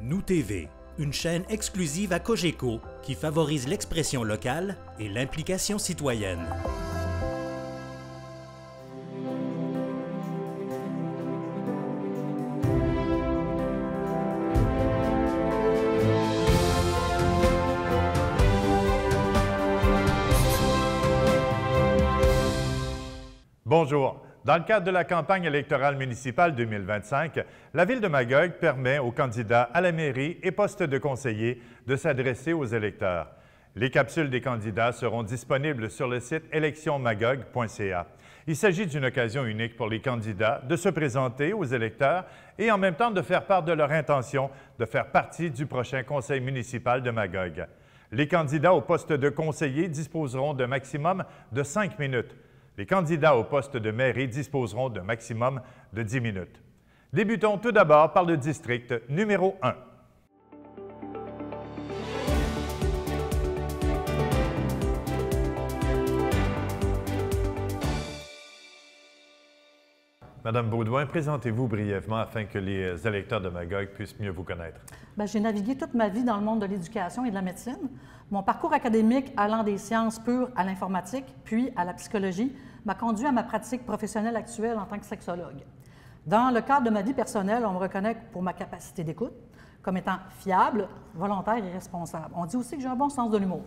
Nous TV, une chaîne exclusive à Cogeco qui favorise l'expression locale et l'implication citoyenne. Bonjour. Dans le cadre de la campagne électorale municipale 2025, la Ville de Magog permet aux candidats à la mairie et postes de conseillers de s'adresser aux électeurs. Les capsules des candidats seront disponibles sur le site électionmagog.ca. Il s'agit d'une occasion unique pour les candidats de se présenter aux électeurs et en même temps de faire part de leur intention de faire partie du prochain conseil municipal de Magog. Les candidats au poste de conseiller disposeront d'un maximum de 5 minutes. Les candidats au poste de mairie disposeront d'un maximum de 10 minutes. Débutons tout d'abord par le district numéro 1. Madame Baudouin, présentez-vous brièvement afin que les électeurs de Magog puissent mieux vous connaître. J'ai navigué toute ma vie dans le monde de l'éducation et de la médecine. Mon parcours académique allant des sciences pures à l'informatique, puis à la psychologie, m'a conduit à ma pratique professionnelle actuelle en tant que sexologue. Dans le cadre de ma vie personnelle, on me reconnaît pour ma capacité d'écoute, comme étant fiable, volontaire et responsable. On dit aussi que j'ai un bon sens de l'humour.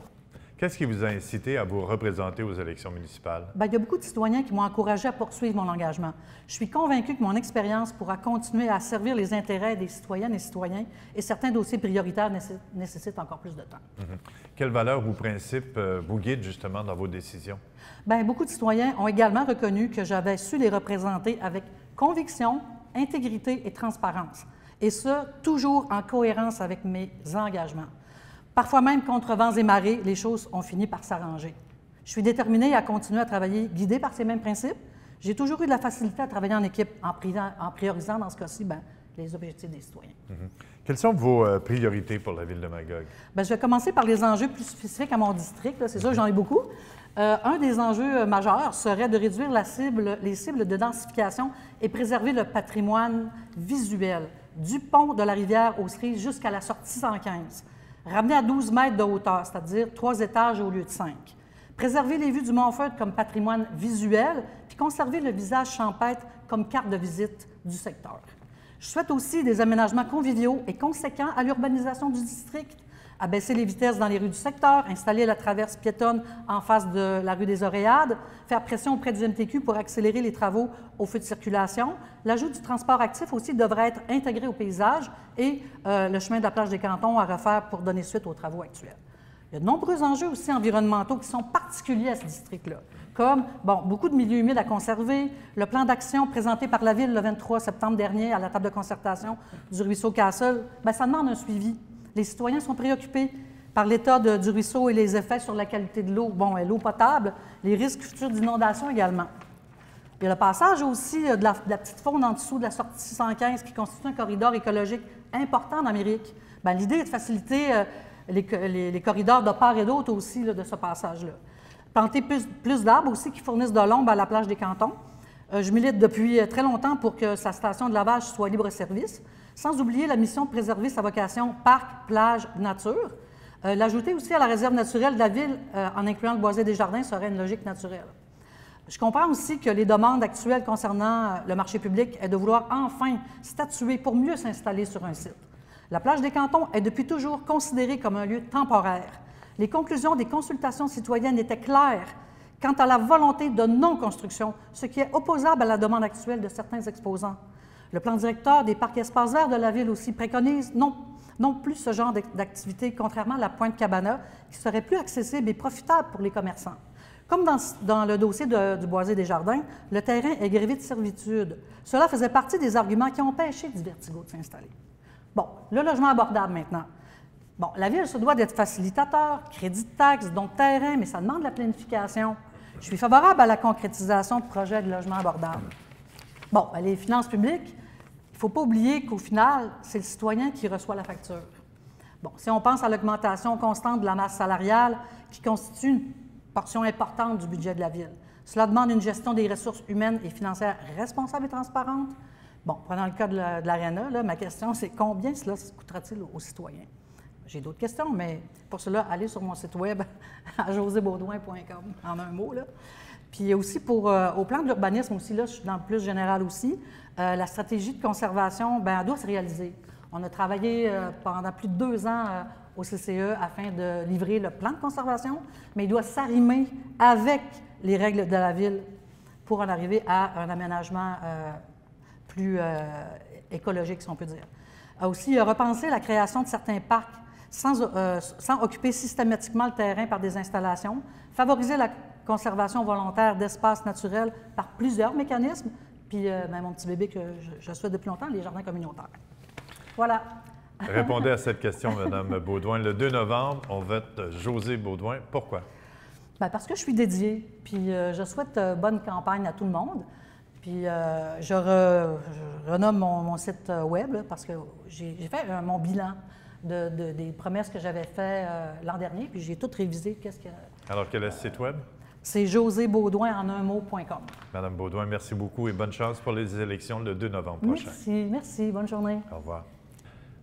Qu'est-ce qui vous a incité à vous représenter aux élections municipales? Il y a beaucoup de citoyens qui m'ont encouragé à poursuivre mon engagement. Je suis convaincue que mon expérience pourra continuer à servir les intérêts des citoyennes et citoyens et certains dossiers prioritaires nécessitent encore plus de temps. Quelles valeurs ou principes vous guident justement dans vos décisions? Beaucoup de citoyens ont également reconnu que j'avais su les représenter avec conviction, intégrité et transparence, et ce, toujours en cohérence avec mes engagements. Parfois même contre vents et marées, les choses ont fini par s'arranger. Je suis déterminée à continuer à travailler guidée par ces mêmes principes. J'ai toujours eu de la facilité à travailler en équipe en priorisant, dans ce cas-ci, les objectifs des citoyens. Quelles sont vos priorités pour la Ville de Magog? Je vais commencer par les enjeux plus spécifiques à mon district. C'est sûr que j'en ai beaucoup. Un des enjeux majeurs serait de réduire les cibles de densification et préserver le patrimoine visuel du pont de la rivière aux Cerises jusqu'à la sortie 115. Ramener à 12 mètres de hauteur, c'est-à-dire 3 étages au lieu de 5. Préserver les vues du Montfeuille comme patrimoine visuel, puis conserver le visage champêtre comme carte de visite du secteur. Je souhaite aussi des aménagements conviviaux et conséquents à l'urbanisation du district, abaisser les vitesses dans les rues du secteur, installer la traverse piétonne en face de la rue des Oréades, faire pression auprès du MTQ pour accélérer les travaux au feu de circulation. L'ajout du transport actif aussi devrait être intégré au paysage et le chemin de la plage des Cantons à refaire pour donner suite aux travaux actuels. Il y a de nombreux enjeux aussi environnementaux qui sont particuliers à ce district-là, comme beaucoup de milieux humides à conserver, le plan d'action présenté par la Ville le 23 septembre dernier à la table de concertation du ruisseau Castle, ça demande un suivi. Les citoyens sont préoccupés par l'état du ruisseau et les effets sur la qualité de l'eau. L'eau potable, les risques futurs d'inondation également. Il y a le passage aussi de la petite faune en dessous de la sortie 115 qui constitue un corridor écologique important en Amérique. L'idée est de faciliter les corridors de part et d'autre aussi de ce passage-là. Planter plus d'arbres aussi qui fournissent de l'ombre à la plage des Cantons. Je milite depuis très longtemps pour que sa station de lavage soit libre-service, sans oublier la mission de préserver sa vocation parc, plage, nature. L'ajouter aussi à la réserve naturelle de la Ville en incluant le boisé des Jardins serait une logique naturelle. Je comprends aussi que les demandes actuelles concernant le marché public est de vouloir enfin statuer pour mieux s'installer sur un site. La plage des Cantons est depuis toujours considérée comme un lieu temporaire. Les conclusions des consultations citoyennes étaient claires quant à la volonté de non-construction, ce qui est opposable à la demande actuelle de certains exposants. Le plan directeur des parcs et espaces verts de la Ville aussi préconise non plus ce genre d'activité, contrairement à la Pointe-Cabana, qui serait plus accessible et profitable pour les commerçants. Comme dans le dossier du boisé des Jardins, le terrain est grévé de servitude. Cela faisait partie des arguments qui ont empêché du Vertigo de s'installer. Le logement abordable maintenant. La Ville se doit d'être facilitateur, crédit de taxes, donc terrain, mais ça demande la planification. Je suis favorable à la concrétisation de projets de logement abordable. Les finances publiques, il ne faut pas oublier qu'au final, c'est le citoyen qui reçoit la facture. Si on pense à l'augmentation constante de la masse salariale qui constitue une portion importante du budget de la Ville, cela demande une gestion des ressources humaines et financières responsable et transparente, Bon, prenons le cas de l'Arena, là, ma question, c'est combien cela coûtera-t-il aux citoyens? J'ai d'autres questions, mais pour cela, allez sur mon site web à josébaudouin.com, en un mot, là. Puis aussi, au plan de l'urbanisme aussi, là, je suis dans le plus général aussi, la stratégie de conservation, bien, elle doit se réaliser. On a travaillé pendant plus de 2 ans au CCE afin de livrer le plan de conservation, mais il doit s'arrimer avec les règles de la Ville pour en arriver à un aménagement plus écologique, si on peut dire. Aussi, repenser la création de certains parcs sans occuper systématiquement le terrain par des installations, favoriser la conservation volontaire d'espaces naturels par plusieurs mécanismes, puis ben, mon petit bébé que je souhaite depuis longtemps, les jardins communautaires. Voilà. Répondez à cette question, Mme Baudouin. Le 2 novembre, on vote Josée Baudouin. Pourquoi? Bien, parce que je suis dédiée, puis je souhaite bonne campagne à tout le monde. Puis je renomme mon site web là, parce que j'ai fait mon bilan des promesses que j'avais faites l'an dernier, puis j'ai tout révisé. Alors, quel est ce site web? C'est josébaudouin.com. Madame Baudouin, merci beaucoup et bonne chance pour les élections le 2 novembre prochain. Merci. Bonne journée. Au revoir.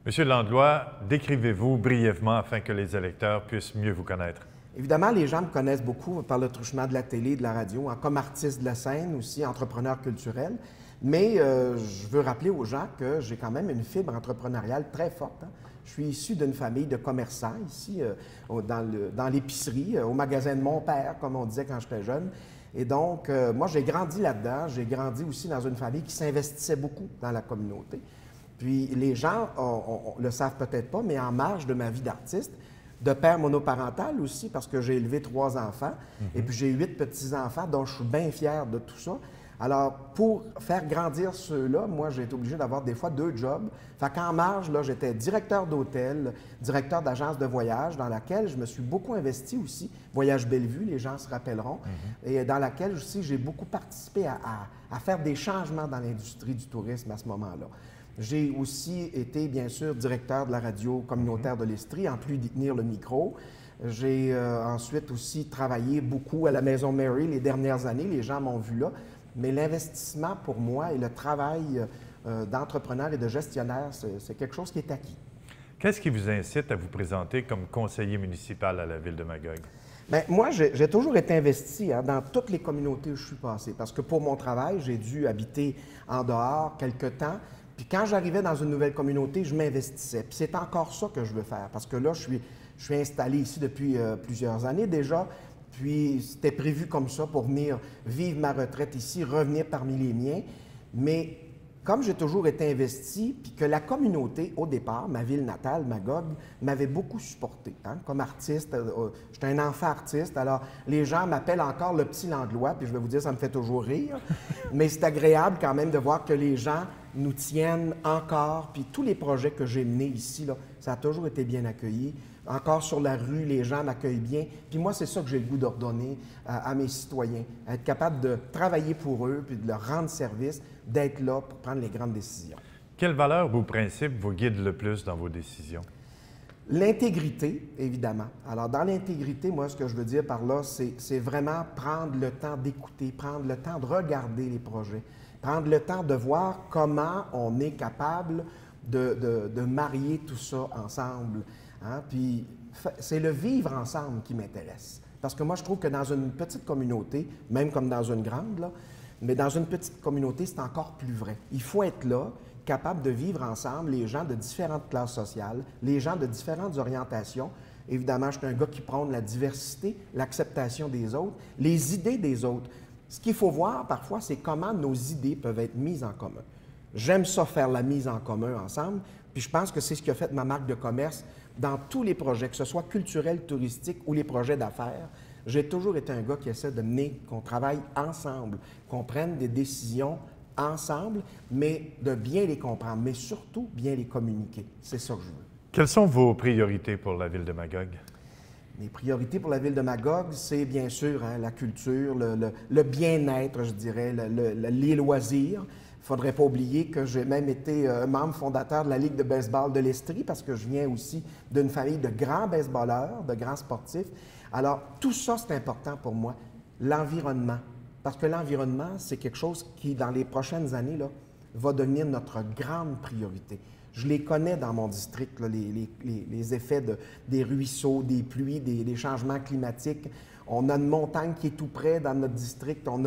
Monsieur Landlois, décrivez-vous brièvement afin que les électeurs puissent mieux vous connaître. Évidemment, les gens me connaissent beaucoup par le truchement de la télé et de la radio, comme artiste de la scène, aussi entrepreneur culturel. Mais je veux rappeler aux gens que j'ai quand même une fibre entrepreneuriale très forte. Je suis issu d'une famille de commerçants ici, dans l'épicerie, au magasin de mon père, comme on disait quand j'étais jeune. Et donc, moi, j'ai grandi là-dedans. J'ai grandi aussi dans une famille qui s'investissait beaucoup dans la communauté. Puis les gens le savent peut-être pas, mais en marge de ma vie d'artiste, de père monoparental aussi, parce que j'ai élevé 3 enfants, et puis j'ai 8 petits-enfants, dont je suis bien fier de tout ça. Alors, pour faire grandir ceux-là, moi, j'ai été obligé d'avoir des fois 2 jobs. Fait qu'en marge, là, j'étais directeur d'hôtel, directeur d'agence de voyage, dans laquelle je me suis beaucoup investi aussi. Voyage Bellevue, les gens se rappelleront, et dans laquelle aussi j'ai beaucoup participé à faire des changements dans l'industrie du tourisme à ce moment-là. J'ai aussi été, bien sûr, directeur de la radio communautaire de l'Estrie, en plus d'y tenir le micro. J'ai ensuite aussi travaillé beaucoup à la Maison Mary les dernières années. Les gens m'ont vu là. Mais l'investissement pour moi et le travail d'entrepreneur et de gestionnaire, c'est quelque chose qui est acquis. Qu'est-ce qui vous incite à vous présenter comme conseiller municipal à la Ville de Magog? Bien, moi, j'ai toujours été investi dans toutes les communautés où je suis passé. Parce que pour mon travail, j'ai dû habiter en dehors quelque temps. Puis quand j'arrivais dans une nouvelle communauté, je m'investissais. Puis c'est encore ça que je veux faire. Parce que là, je suis installé ici depuis plusieurs années déjà. Puis c'était prévu comme ça pour venir vivre ma retraite ici, revenir parmi les miens. Mais comme j'ai toujours été investi, puis que la communauté, au départ, ma ville natale, Magog, m'avait beaucoup supporté. Comme artiste, j'étais un enfant artiste, alors les gens m'appellent encore le petit Landlois, puis je vais vous dire, ça me fait toujours rire. Mais c'est agréable quand même de voir que les gens nous tiennent encore, puis tous les projets que j'ai menés ici, là, ça a toujours été bien accueilli. Encore sur la rue, les gens m'accueillent bien. Puis moi, c'est ça que j'ai le goût d'ordonner à mes citoyens, être capable de travailler pour eux, puis de leur rendre service, d'être là pour prendre les grandes décisions. Quelles valeurs ou principes vous guident le plus dans vos décisions? L'intégrité, évidemment. Alors, dans l'intégrité, moi, ce que je veux dire par là, c'est vraiment prendre le temps d'écouter, prendre le temps de regarder les projets, prendre le temps de voir comment on est capable de marier tout ça ensemble. Puis, c'est le vivre ensemble qui m'intéresse. Parce que moi, je trouve que dans une petite communauté, même comme dans une grande, là, mais dans une petite communauté, c'est encore plus vrai. Il faut être là, capable de vivre ensemble, les gens de différentes classes sociales, les gens de différentes orientations. Évidemment, je suis un gars qui prône la diversité, l'acceptation des autres, les idées des autres. Ce qu'il faut voir parfois, c'est comment nos idées peuvent être mises en commun. J'aime ça faire la mise en commun ensemble, puis je pense que c'est ce qui a fait ma marque de commerce dans tous les projets, que ce soit culturel, touristique ou les projets d'affaires. J'ai toujours été un gars qui essaie de mener, qu'on travaille ensemble, qu'on prenne des décisions ensemble, mais de bien les comprendre, mais surtout bien les communiquer. C'est ça que je veux. Quelles sont vos priorités pour la Ville de Magog? Mes priorités pour la Ville de Magog, c'est bien sûr la culture, le bien-être, je dirais, les loisirs. Il ne faudrait pas oublier que j'ai même été membre fondateur de la Ligue de baseball de l'Estrie parce que je viens aussi d'une famille de grands baseballeurs, de grands sportifs. Alors, tout ça, c'est important pour moi. L'environnement. Parce que l'environnement, c'est quelque chose qui, dans les prochaines années, là, va devenir notre grande priorité. Je les connais dans mon district, là, les effets des ruisseaux, des pluies, des changements climatiques. On a une montagne qui est tout près dans notre district. On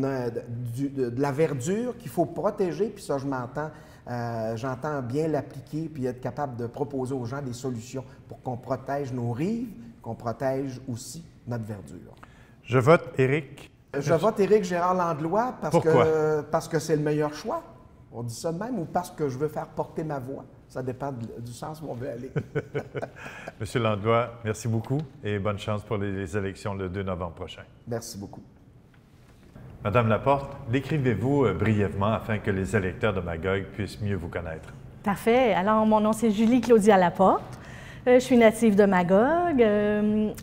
a de la verdure qu'il faut protéger, puis ça, j'entends bien l'appliquer, puis être capable de proposer aux gens des solutions pour qu'on protège nos rives, qu'on protège aussi notre verdure. Je vote Éric. Je vote Éric Gérard Landlois parce que c'est le meilleur choix. On dit ça de même, ou parce que je veux faire porter ma voix. Ça dépend du sens où on veut aller. Monsieur Landlois, merci beaucoup et bonne chance pour les élections le 2 novembre prochain. Merci beaucoup. Madame Laporte, décrivez-vous brièvement afin que les électeurs de Magog puissent mieux vous connaître. Parfait. Alors, mon nom, c'est Julie Claudia Laporte. Je suis native de Magog.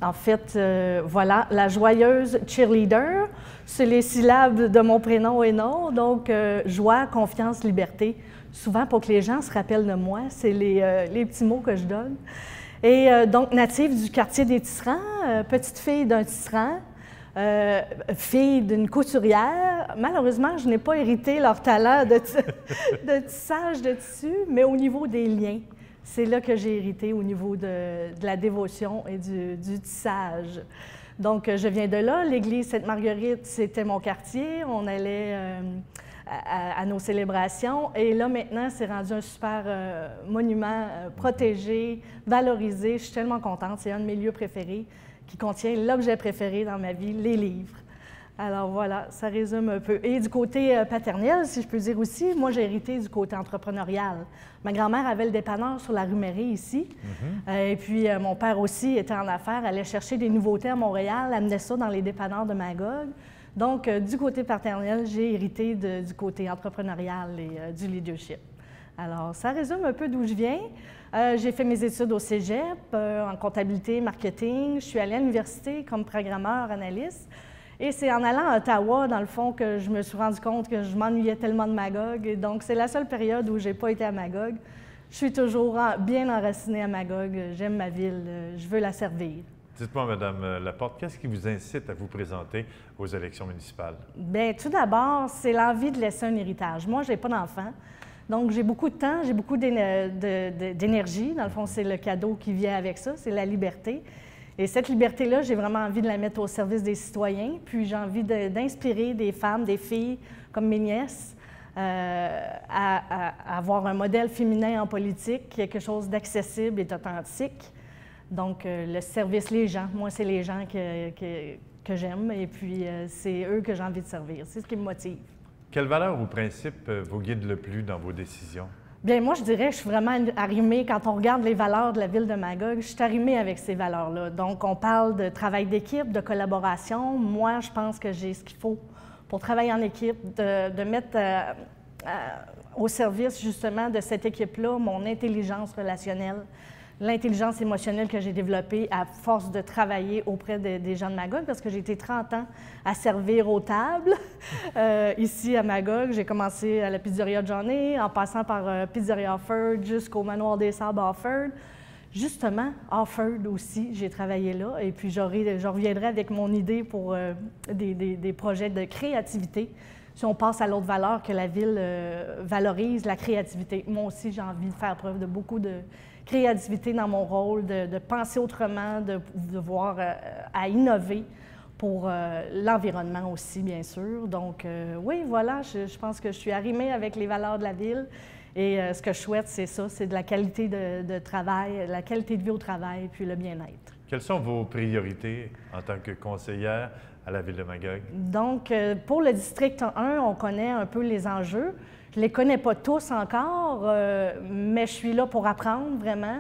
En fait, voilà, la joyeuse cheerleader, c'est les syllabes de mon prénom et nom. Donc, joie, confiance, liberté. Souvent, pour que les gens se rappellent de moi, c'est les petits mots que je donne. Et donc, native du quartier des Tisserands, petite fille d'un tisserand, fille d'une couturière. Malheureusement, je n'ai pas hérité leur talent de tissage de tissu, mais au niveau des liens. C'est là que j'ai hérité au niveau de la dévotion et du tissage. Donc, je viens de là. L'église Sainte-Marguerite, c'était mon quartier. On allait à nos célébrations. Et là, maintenant, c'est rendu un super monument protégé, valorisé. Je suis tellement contente. C'est un de mes lieux préférés qui contient l'objet préféré dans ma vie, les livres. Alors voilà, ça résume un peu. Et du côté paternel, si je peux dire aussi, moi j'ai hérité du côté entrepreneurial. Ma grand-mère avait le dépanneur sur la rue Méré ici. Et puis mon père aussi était en affaires, allait chercher des nouveautés à Montréal, amenait ça dans les dépanneurs de Magog. Donc du côté paternel, j'ai hérité du côté entrepreneurial et du leadership. Alors ça résume un peu d'où je viens. J'ai fait mes études au cégep en comptabilité, marketing. Je suis allée à l'université comme programmeur, analyste. Et c'est en allant à Ottawa, dans le fond, que je me suis rendu compte que je m'ennuyais tellement de Magog. Et donc, c'est la seule période où je n'ai pas été à Magog. Je suis toujours bien enracinée à Magog. J'aime ma ville. Je veux la servir. Dites-moi, Madame Laporte, qu'est-ce qui vous incite à vous présenter aux élections municipales? Bien, tout d'abord, c'est l'envie de laisser un héritage. Moi, je n'ai pas d'enfant. Donc, j'ai beaucoup de temps, j'ai beaucoup d'énergie. Dans le fond, c'est le cadeau qui vient avec ça, c'est la liberté. Et cette liberté-là, j'ai vraiment envie de la mettre au service des citoyens. Puis j'ai envie d'inspirer des femmes, des filles comme mes nièces à avoir un modèle féminin en politique, quelque chose d'accessible et d'authentique. Donc le service, les gens, moi, c'est les gens que j'aime et puis c'est eux que j'ai envie de servir. C'est ce qui me motive. Quelles valeurs ou principes vous guident le plus dans vos décisions? Bien, moi, je dirais que je suis vraiment arrimée. Quand on regarde les valeurs de la ville de Magog, je suis arrimée avec ces valeurs-là. Donc, on parle de travail d'équipe, de collaboration. Moi, je pense que j'ai ce qu'il faut pour travailler en équipe, de mettre au service, justement, de cette équipe-là, mon intelligence relationnelle, l'intelligence émotionnelle que j'ai développée à force de travailler auprès des gens de Magog, parce que j'ai été 30 ans à servir aux tables ici à Magog. J'ai commencé à la pizzeria Johnny, en passant par Pizzeria Offord jusqu'au Manoir des Sables à Offord. Justement, Offord aussi, j'ai travaillé là, et puis je reviendrai avec mon idée pour des projets de créativité. Si on passe à l'autre valeur que la ville valorise, la créativité. Moi aussi, j'ai envie de faire preuve de beaucoup de créativité dans mon rôle, de penser autrement, de voir à innover pour l'environnement aussi, bien sûr. Donc, oui, voilà, je pense que je suis arrimée avec les valeurs de la ville. Et ce que je souhaite, c'est ça, c'est de la qualité de travail, la qualité de vie au travail, puis le bien-être. Quelles sont vos priorités en tant que conseillère à la ville de Magog? Donc, pour le district 1, on connaît un peu les enjeux. Je ne les connais pas tous encore, mais je suis là pour apprendre vraiment.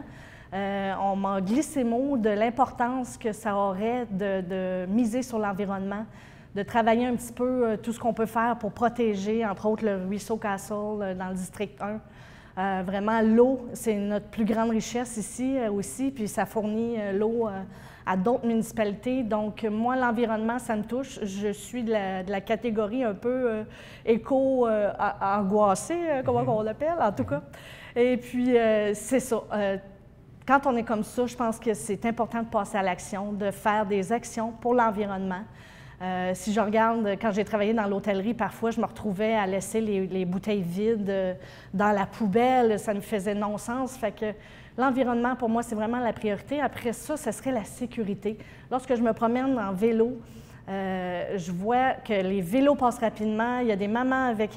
On m'a glissé mot de l'importance que ça aurait de miser sur l'environnement, de travailler un petit peu tout ce qu'on peut faire pour protéger, entre autres, le ruisseau Castle dans le district 1. Vraiment, l'eau, c'est notre plus grande richesse ici aussi, puis ça fournit l'eau à d'autres municipalités. Donc, moi, l'environnement, ça me touche. Je suis de la catégorie un peu éco-angoissée, comment on l'appelle, en tout cas. Et puis, c'est ça. Quand on est comme ça, je pense que c'est important de passer à l'action, de faire des actions pour l'environnement. Si je regarde, quand j'ai travaillé dans l'hôtellerie, parfois, je me retrouvais à laisser les bouteilles vides dans la poubelle. Ça me faisait non-sens. Fait que l'environnement, pour moi, c'est vraiment la priorité. Après ça, ce serait la sécurité. Lorsque je me promène en vélo, je vois que les vélos passent rapidement. Il y a des mamans avec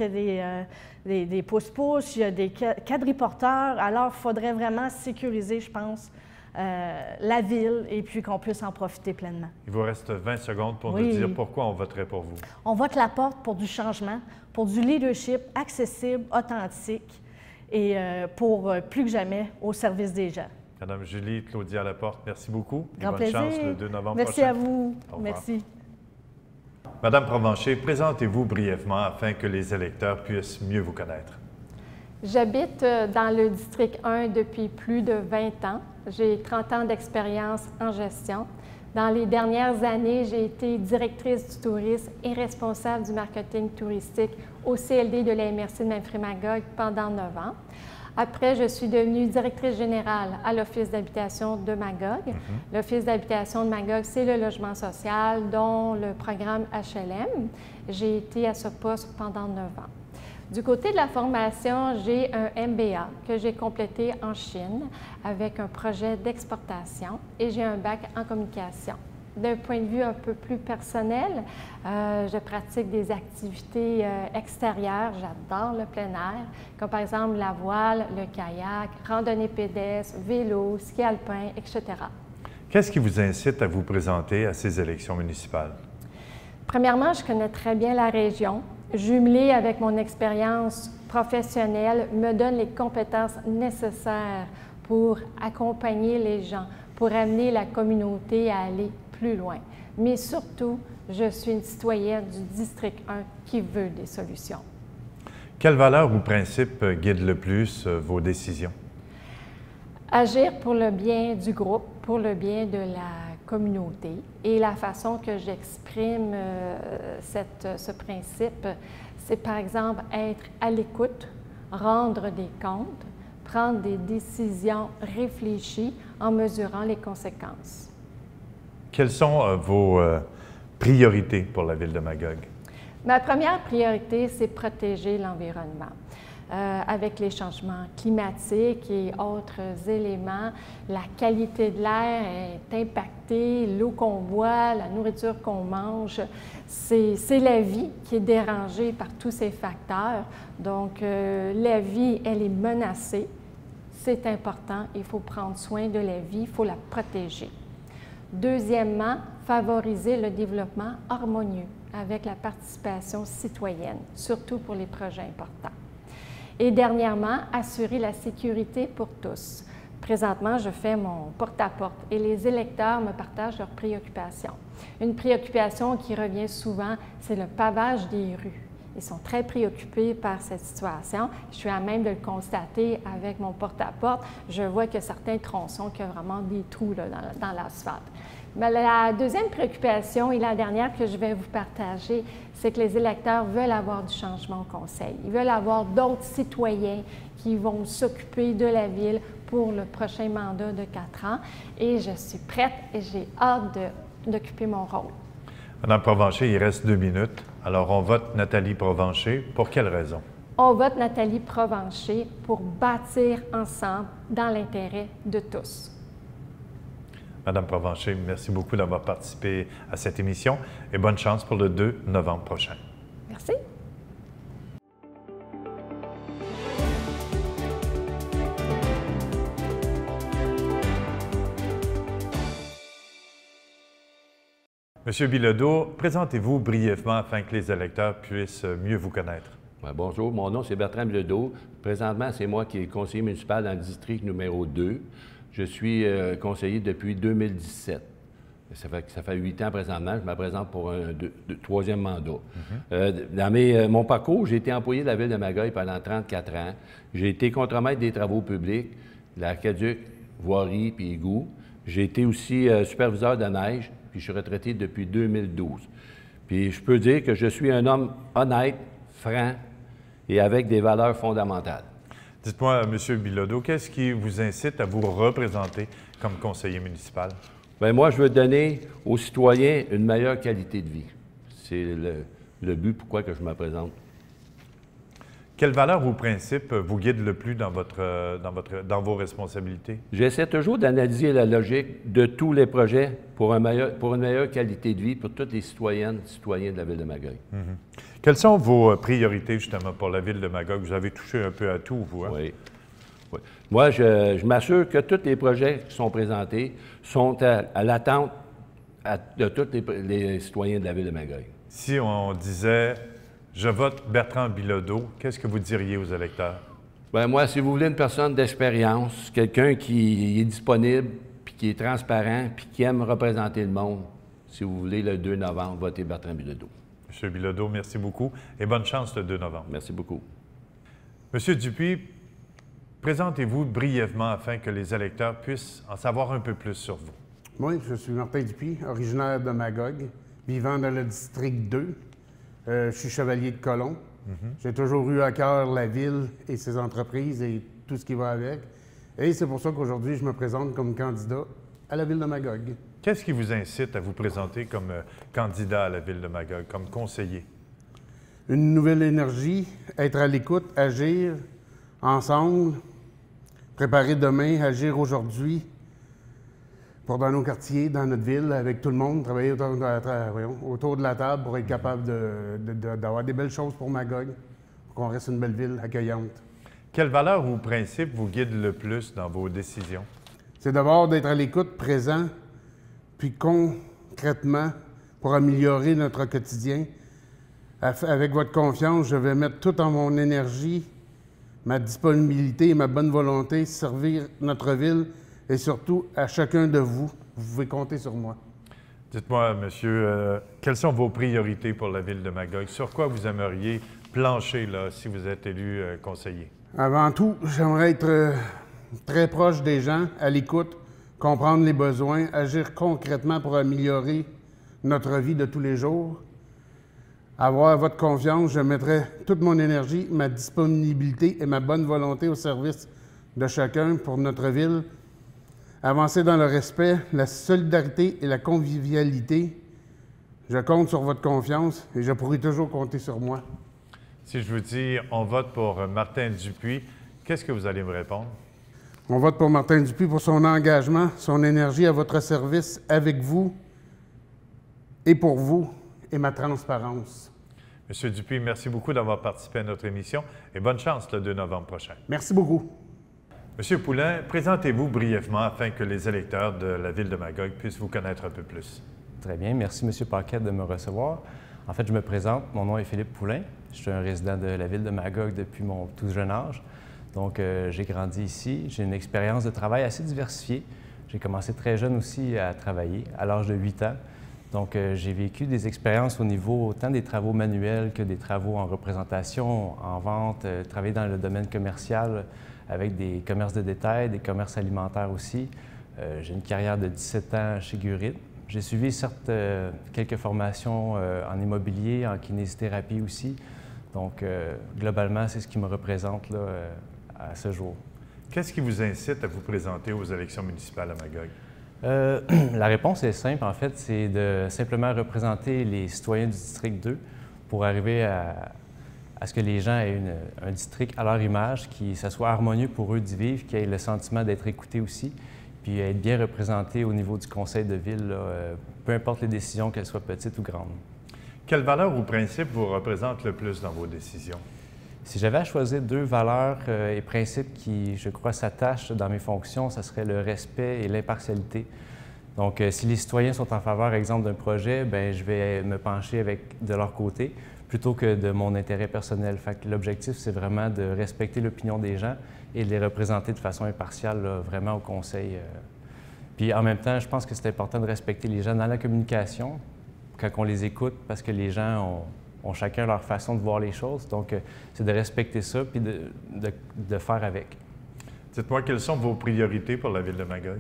des pousse-pousse, il y a des quadriporteurs. Alors, il faudrait vraiment sécuriser, je pense, la ville et puis qu'on puisse en profiter pleinement. Il vous reste 20 secondes pour nous dire pourquoi on voterait pour vous. On vote la porte pour du changement, pour du leadership accessible, authentique et pour plus que jamais au service des gens. Madame Julie Claudia Laporte, merci beaucoup. Grand bonne plaisir. chance le 2 novembre Merci prochain. à vous. Au revoir. Merci. Madame Provencher, présentez-vous brièvement afin que les électeurs puissent mieux vous connaître. J'habite dans le district 1 depuis plus de 20 ans. J'ai 30 ans d'expérience en gestion. Dans les dernières années, j'ai été directrice du tourisme et responsable du marketing touristique au CLD de la MRC de Memphremagog pendant 9 ans. Après, je suis devenue directrice générale à l'Office d'habitation de Magog. L'Office d'habitation de Magog, c'est le logement social, dont le programme HLM. J'ai été à ce poste pendant 9 ans. Du côté de la formation, j'ai un MBA que j'ai complété en Chine avec un projet d'exportation et j'ai un bac en communication. D'un point de vue un peu plus personnel, je pratique des activités extérieures. J'adore le plein air, comme par exemple la voile, le kayak, randonnée pédestre, vélo, ski alpin, etc. Qu'est-ce qui vous incite à vous présenter à ces élections municipales? Premièrement, je connais très bien la région. Jumelée avec mon expérience professionnelle, me donne les compétences nécessaires pour accompagner les gens, pour amener la communauté à aller plus loin. Mais surtout, je suis une citoyenne du district 1 qui veut des solutions. Quelles valeurs ou principes guident le plus vos décisions? Agir pour le bien du groupe, pour le bien de la communauté. Et la façon que j'exprime ce principe, c'est par exemple être à l'écoute, rendre des comptes, prendre des décisions réfléchies en mesurant les conséquences. Quelles sont vos priorités pour la ville de Magog? Ma première priorité, c'est protéger l'environnement. Avec les changements climatiques et autres éléments, la qualité de l'air est impactée, l'eau qu'on boit, la nourriture qu'on mange, c'est la vie qui est dérangée par tous ces facteurs. Donc, la vie, elle est menacée. C'est important, il faut prendre soin de la vie, il faut la protéger. Deuxièmement, favoriser le développement harmonieux avec la participation citoyenne, surtout pour les projets importants. Et dernièrement, assurer la sécurité pour tous. Présentement, je fais mon porte-à-porte et les électeurs me partagent leurs préoccupations. Une préoccupation qui revient souvent, c'est le pavage des rues. Ils sont très préoccupés par cette situation. Je suis à même de le constater avec mon porte-à-porte. Je vois que certains tronçons qui ont vraiment des trous là, dans l'asphalte. Mais la deuxième préoccupation et la dernière que je vais vous partager, c'est que les électeurs veulent avoir du changement au conseil. Ils veulent avoir d'autres citoyens qui vont s'occuper de la ville pour le prochain mandat de 4 ans. Et je suis prête et j'ai hâte d'occuper mon rôle. Madame Provencher, il reste 2 minutes. Alors, on vote Nathalie Provencher. Pour quelle raison? On vote Nathalie Provencher pour bâtir ensemble dans l'intérêt de tous. Madame Provencher, merci beaucoup d'avoir participé à cette émission et bonne chance pour le 2 novembre prochain. Merci. Monsieur Bilodeau, présentez-vous brièvement afin que les électeurs puissent mieux vous connaître. Bonjour, mon nom c'est Bertrand Bilodeau. Présentement, c'est moi qui est conseiller municipal dans le district numéro 2. Je suis conseiller depuis 2017. Ça fait 8 ans présentement. Je me présente pour un troisième mandat. Dans mon parcours, j'ai été employé de la ville de Magog pendant 34 ans. J'ai été contremaître des travaux publics, l'aqueduc, voirie puis égout. J'ai été aussi superviseur de neige, puis je suis retraité depuis 2012. Puis je peux dire que je suis un homme honnête, franc et avec des valeurs fondamentales. Dites-moi, M. Bilodeau, qu'est-ce qui vous incite à vous représenter comme conseiller municipal? Bien, moi, je veux donner aux citoyens une meilleure qualité de vie. C'est le but pourquoi que je me présente. Quelles valeurs ou principes vous guident le plus dans vos responsabilités? J'essaie toujours d'analyser la logique de tous les projets pour une meilleure qualité de vie pour toutes les citoyennes et citoyens de la Ville de Magog. Quelles sont vos priorités, justement, pour la Ville de Magog? Vous avez touché un peu à tout, vous, hein? Oui. Oui. Moi, je m'assure que tous les projets qui sont présentés sont à l'attente de tous les citoyens de la Ville de Magog. Si on disait « Je vote Bertrand Bilodeau », qu'est-ce que vous diriez aux électeurs? Bien, moi, si vous voulez une personne d'expérience, quelqu'un qui est disponible, puis qui est transparent, puis qui aime représenter le monde, si vous voulez, le 2 novembre, votez Bertrand Bilodeau. M. Bilodeau, merci beaucoup et bonne chance le 2 novembre. Merci beaucoup. M. Dupuis, présentez-vous brièvement afin que les électeurs puissent en savoir un peu plus sur vous. Moi, je suis Martin Dupuis, originaire de Magog, vivant dans le district 2. Je suis chevalier de colon. J'ai toujours eu à cœur la ville et ses entreprises et tout ce qui va avec. Et c'est pour ça qu'aujourd'hui, je me présente comme candidat à la ville de Magog. Qu'est-ce qui vous incite à vous présenter comme candidat à la ville de Magog, comme conseiller? Une nouvelle énergie, être à l'écoute, agir ensemble, préparer demain, agir aujourd'hui pour dans nos quartiers, dans notre ville, avec tout le monde, travailler autour de la table pour être capable d'avoir des belles choses pour Magog, pour qu'on reste une belle ville accueillante. Quelles valeurs ou principes vous guident le plus dans vos décisions? C'est d'abord d'être à l'écoute, présent, puis concrètement, pour améliorer notre quotidien. Avec votre confiance, je vais mettre tout en mon énergie, ma disponibilité et ma bonne volonté, servir notre ville et surtout à chacun de vous. Vous pouvez compter sur moi. Dites-moi, monsieur, quelles sont vos priorités pour la ville de Magog? Sur quoi vous aimeriez plancher là, si vous êtes élu conseiller? Avant tout, j'aimerais être très proche des gens, à l'écoute, comprendre les besoins, agir concrètement pour améliorer notre vie de tous les jours. Avoir votre confiance, je mettrai toute mon énergie, ma disponibilité et ma bonne volonté au service de chacun pour notre ville. Avancer dans le respect, la solidarité et la convivialité. Je compte sur votre confiance et je pourrai toujours compter sur moi. Si je vous dis « on vote pour Martin Dupuis », qu'est-ce que vous allez me répondre? On vote pour Martin Dupuis pour son engagement, son énergie à votre service, avec vous et pour vous, et ma transparence. Monsieur Dupuis, merci beaucoup d'avoir participé à notre émission et bonne chance le 2 novembre prochain. Merci beaucoup. Monsieur Poulain, présentez-vous brièvement afin que les électeurs de la ville de Magog puissent vous connaître un peu plus. Très bien. Merci, M. Paquette, de me recevoir. En fait, je me présente. Mon nom est Philippe Poulain. Je suis un résident de la ville de Magog depuis mon tout jeune âge. Donc, j'ai grandi ici. J'ai une expérience de travail assez diversifiée. J'ai commencé très jeune aussi à travailler, à l'âge de 8 ans. Donc, j'ai vécu des expériences au niveau autant des travaux manuels que des travaux en représentation, en vente, travailler dans le domaine commercial avec des commerces de détail, des commerces alimentaires aussi. J'ai une carrière de 17 ans chez Gurit. J'ai suivi certes quelques formations en immobilier, en kinésithérapie aussi. Donc, globalement, c'est ce qui me représente là, à ce jour. Qu'est-ce qui vous incite à vous présenter aux élections municipales à Magog? La réponse est simple, en fait, c'est de simplement représenter les citoyens du district 2 pour arriver à ce que les gens aient un district à leur image, que ça soit harmonieux pour eux d'y vivre, qu'ils aient le sentiment d'être écoutés aussi, puis être bien représentés au niveau du conseil de ville, là, peu importe les décisions, qu'elles soient petites ou grandes. Quelles valeurs ou principes vous représentent le plus dans vos décisions? Si j'avais à choisir 2 valeurs et principes qui, je crois, s'attachent dans mes fonctions, ce serait le respect et l'impartialité. Donc, si les citoyens sont en faveur, exemple, d'un projet, bien, je vais me pencher de leur côté plutôt que de mon intérêt personnel. Fait que l'objectif, c'est vraiment de respecter l'opinion des gens et de les représenter de façon impartiale, là, vraiment au conseil. Puis, en même temps, je pense que c'est important de respecter les gens dans la communication quand on les écoute, parce que les gens ont chacun leur façon de voir les choses. Donc, c'est de respecter ça puis de faire avec. Dites-moi, quelles sont vos priorités pour la ville de Magog?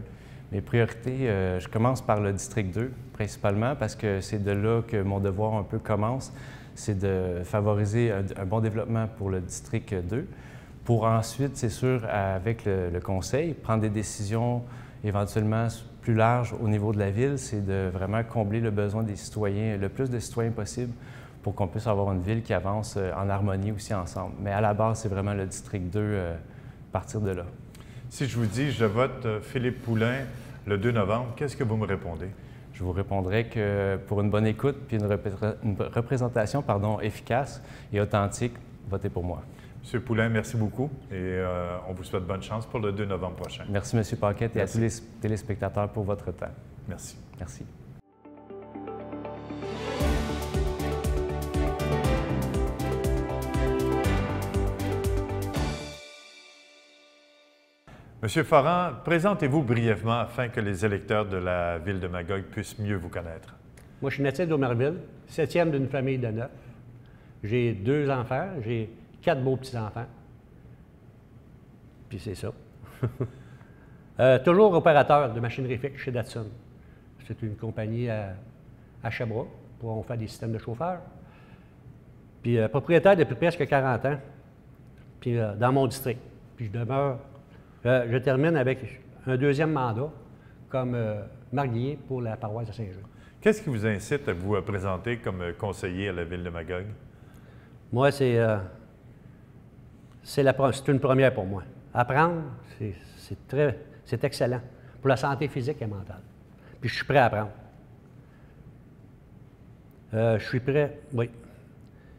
Mes priorités, je commence par le district 2, principalement, parce que c'est de là que mon devoir un peu commence. C'est de favoriser un bon développement pour le district 2, pour ensuite, c'est sûr, avec le conseil, prendre des décisions éventuellement plus large au niveau de la ville, c'est de vraiment combler le besoin des citoyens, le plus de citoyens possible, pour qu'on puisse avoir une ville qui avance en harmonie aussi ensemble. Mais à la base, c'est vraiment le district 2, partir de là. Si je vous dis, je vote Philippe Poulin le 2 novembre, qu'est-ce que vous me répondez? Je vous répondrai que pour une bonne écoute puis une représentation efficace et authentique, votez pour moi. M. Poulin, merci beaucoup et on vous souhaite bonne chance pour le 2 novembre prochain. Merci, M. Paquette, et à tous les téléspectateurs pour votre temps. Merci. Merci. Monsieur Forand, présentez-vous brièvement afin que les électeurs de la ville de Magog puissent mieux vous connaître. Moi, je suis natif d'Omerville, 7e d'une famille de 9. J'ai 2 enfants, j'ai 4 beaux petits-enfants. Puis c'est ça. Toujours opérateur de machinerie fixe chez Datsun. C'est une compagnie à Sherbrooke, où on fait des systèmes de chauffeurs. Puis propriétaire depuis presque 40 ans, puis dans mon district. Puis je demeure... je termine avec un 2e mandat comme marguillier pour la paroisse de Saint-Jean. Qu'est-ce qui vous incite à vous présenter comme conseiller à la ville de Magog? Moi, c'est une première pour moi. Apprendre, c'est excellent pour la santé physique et mentale. Puis je suis prêt à apprendre. Je suis prêt, oui.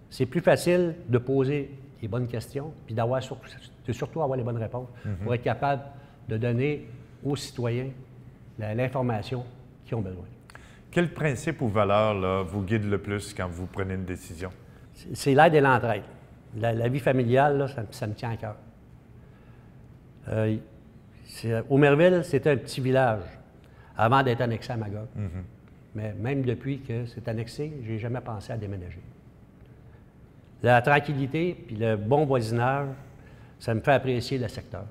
C'est plus facile de poser les bonnes questions, puis surtout avoir les bonnes réponses pour être capable de donner aux citoyens l'information qu'ils ont besoin. Quels principes ou valeurs là, vous guident le plus quand vous prenez une décision? C'est l'aide et l'entraide. La vie familiale, là, ça me tient à cœur. Omerville, c'était un petit village avant d'être annexé à Magog. Mais même depuis que c'est annexé, je n'ai jamais pensé à déménager. La tranquillité puis le bon voisinage, ça me fait apprécier le secteur.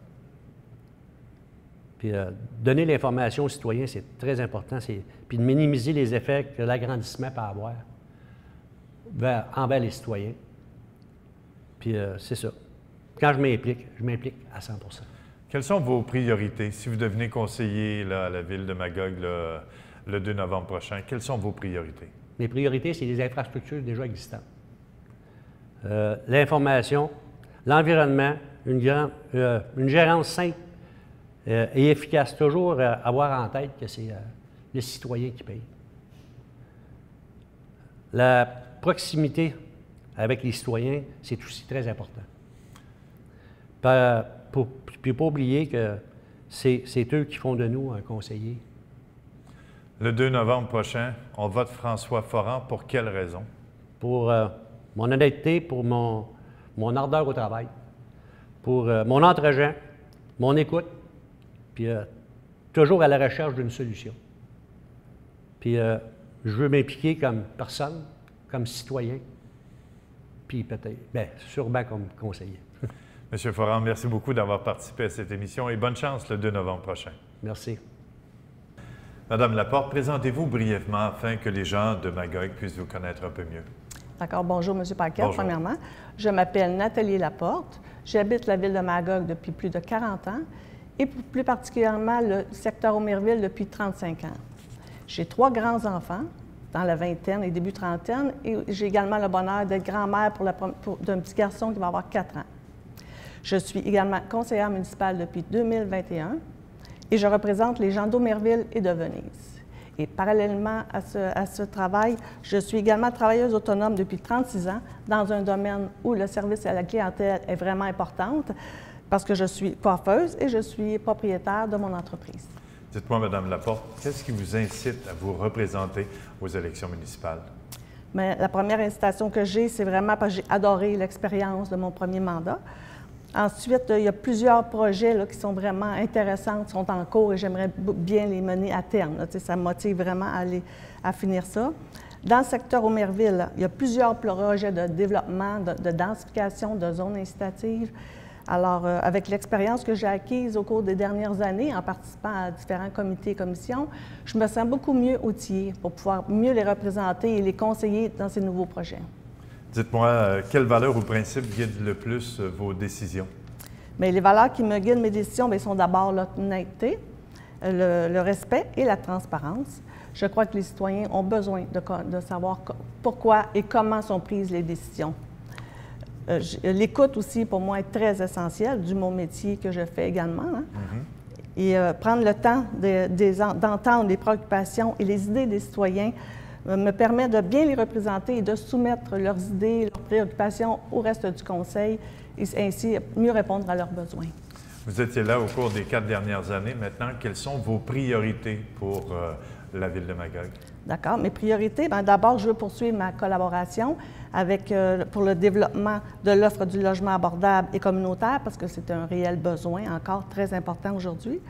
Puis donner l'information aux citoyens, c'est très important. Puis de minimiser les effets que l'agrandissement peut avoir envers les citoyens. Puis c'est ça. Quand je m'implique à 100 %. Quelles sont vos priorités? Si vous devenez conseiller là, à la ville de Magog le 2 novembre prochain, quelles sont vos priorités? Mes priorités, c'est les infrastructures déjà existantes. L'information, l'environnement, une gérance simple et efficace. Toujours avoir en tête que c'est les citoyens qui payent. La proximité avec les citoyens, c'est aussi très important. Puis pas oublier que c'est eux qui font de nous un conseiller. Le 2 novembre prochain, on vote François Forand. Pour quelle raison? Pour mon honnêteté, pour mon ardeur au travail, pour mon entre-gens, mon écoute, puis toujours à la recherche d'une solution. Puis je veux m'impliquer comme personne, comme citoyen, puis peut-être, bien, sûrement comme conseiller. Monsieur Forand, merci beaucoup d'avoir participé à cette émission et bonne chance le 2 novembre prochain. Merci. Madame Laporte, présentez-vous brièvement afin que les gens de Magog puissent vous connaître un peu mieux. D'accord. Bonjour, M. Paquette, Bonjour. Premièrement. Je m'appelle Nathalie Laporte. J'habite la ville de Magog depuis plus de 40 ans et plus particulièrement le secteur Omerville depuis 35 ans. J'ai 3 grands-enfants dans la vingtaine et début trentaine et j'ai également le bonheur d'être grand-mère d'un petit garçon qui va avoir 4 ans. Je suis également conseillère municipale depuis 2021 et je représente les gens d'Omerville et de Venise. Et parallèlement à ce travail, je suis également travailleuse autonome depuis 36 ans dans un domaine où le service à la clientèle est vraiment importante parce que je suis coiffeuse et je suis propriétaire de mon entreprise. Dites-moi, Madame Laporte, qu'est-ce qui vous incite à vous représenter aux élections municipales? Mais la première incitation que j'ai, c'est vraiment parce que j'ai adoré l'expérience de mon premier mandat. Ensuite, il y a plusieurs projets là, qui sont vraiment intéressants, qui sont en cours et j'aimerais bien les mener à terme. Là, ça me motive vraiment à finir ça. Dans le secteur Omerville, il y a plusieurs projets de développement, de densification, de zones incitatives. Alors, avec l'expérience que j'ai acquise au cours des dernières années en participant à différents comités et commissions, je me sens beaucoup mieux outillée pour pouvoir mieux les représenter et les conseiller dans ces nouveaux projets. Dites-moi, quelles valeurs ou principes guident le plus vos décisions? Bien, les valeurs qui me guident mes décisions bien, sont d'abord l'honnêteté, le respect et la transparence. Je crois que les citoyens ont besoin de savoir pourquoi et comment sont prises les décisions. L'écoute aussi, pour moi, est très essentielle, du mon métier que je fais également. Hein? Et prendre le temps d'entendre les préoccupations et les idées des citoyens me permet de bien les représenter et de soumettre leurs idées, leurs préoccupations au reste du Conseil et ainsi mieux répondre à leurs besoins. Vous étiez là au cours des 4 dernières années. Maintenant, quelles sont vos priorités pour la Ville de Magog? D'accord. Mes priorités, d'abord, je veux poursuivre ma collaboration pour le développement de l'offre du logement abordable et communautaire, parce que c'est un réel besoin encore très important aujourd'hui.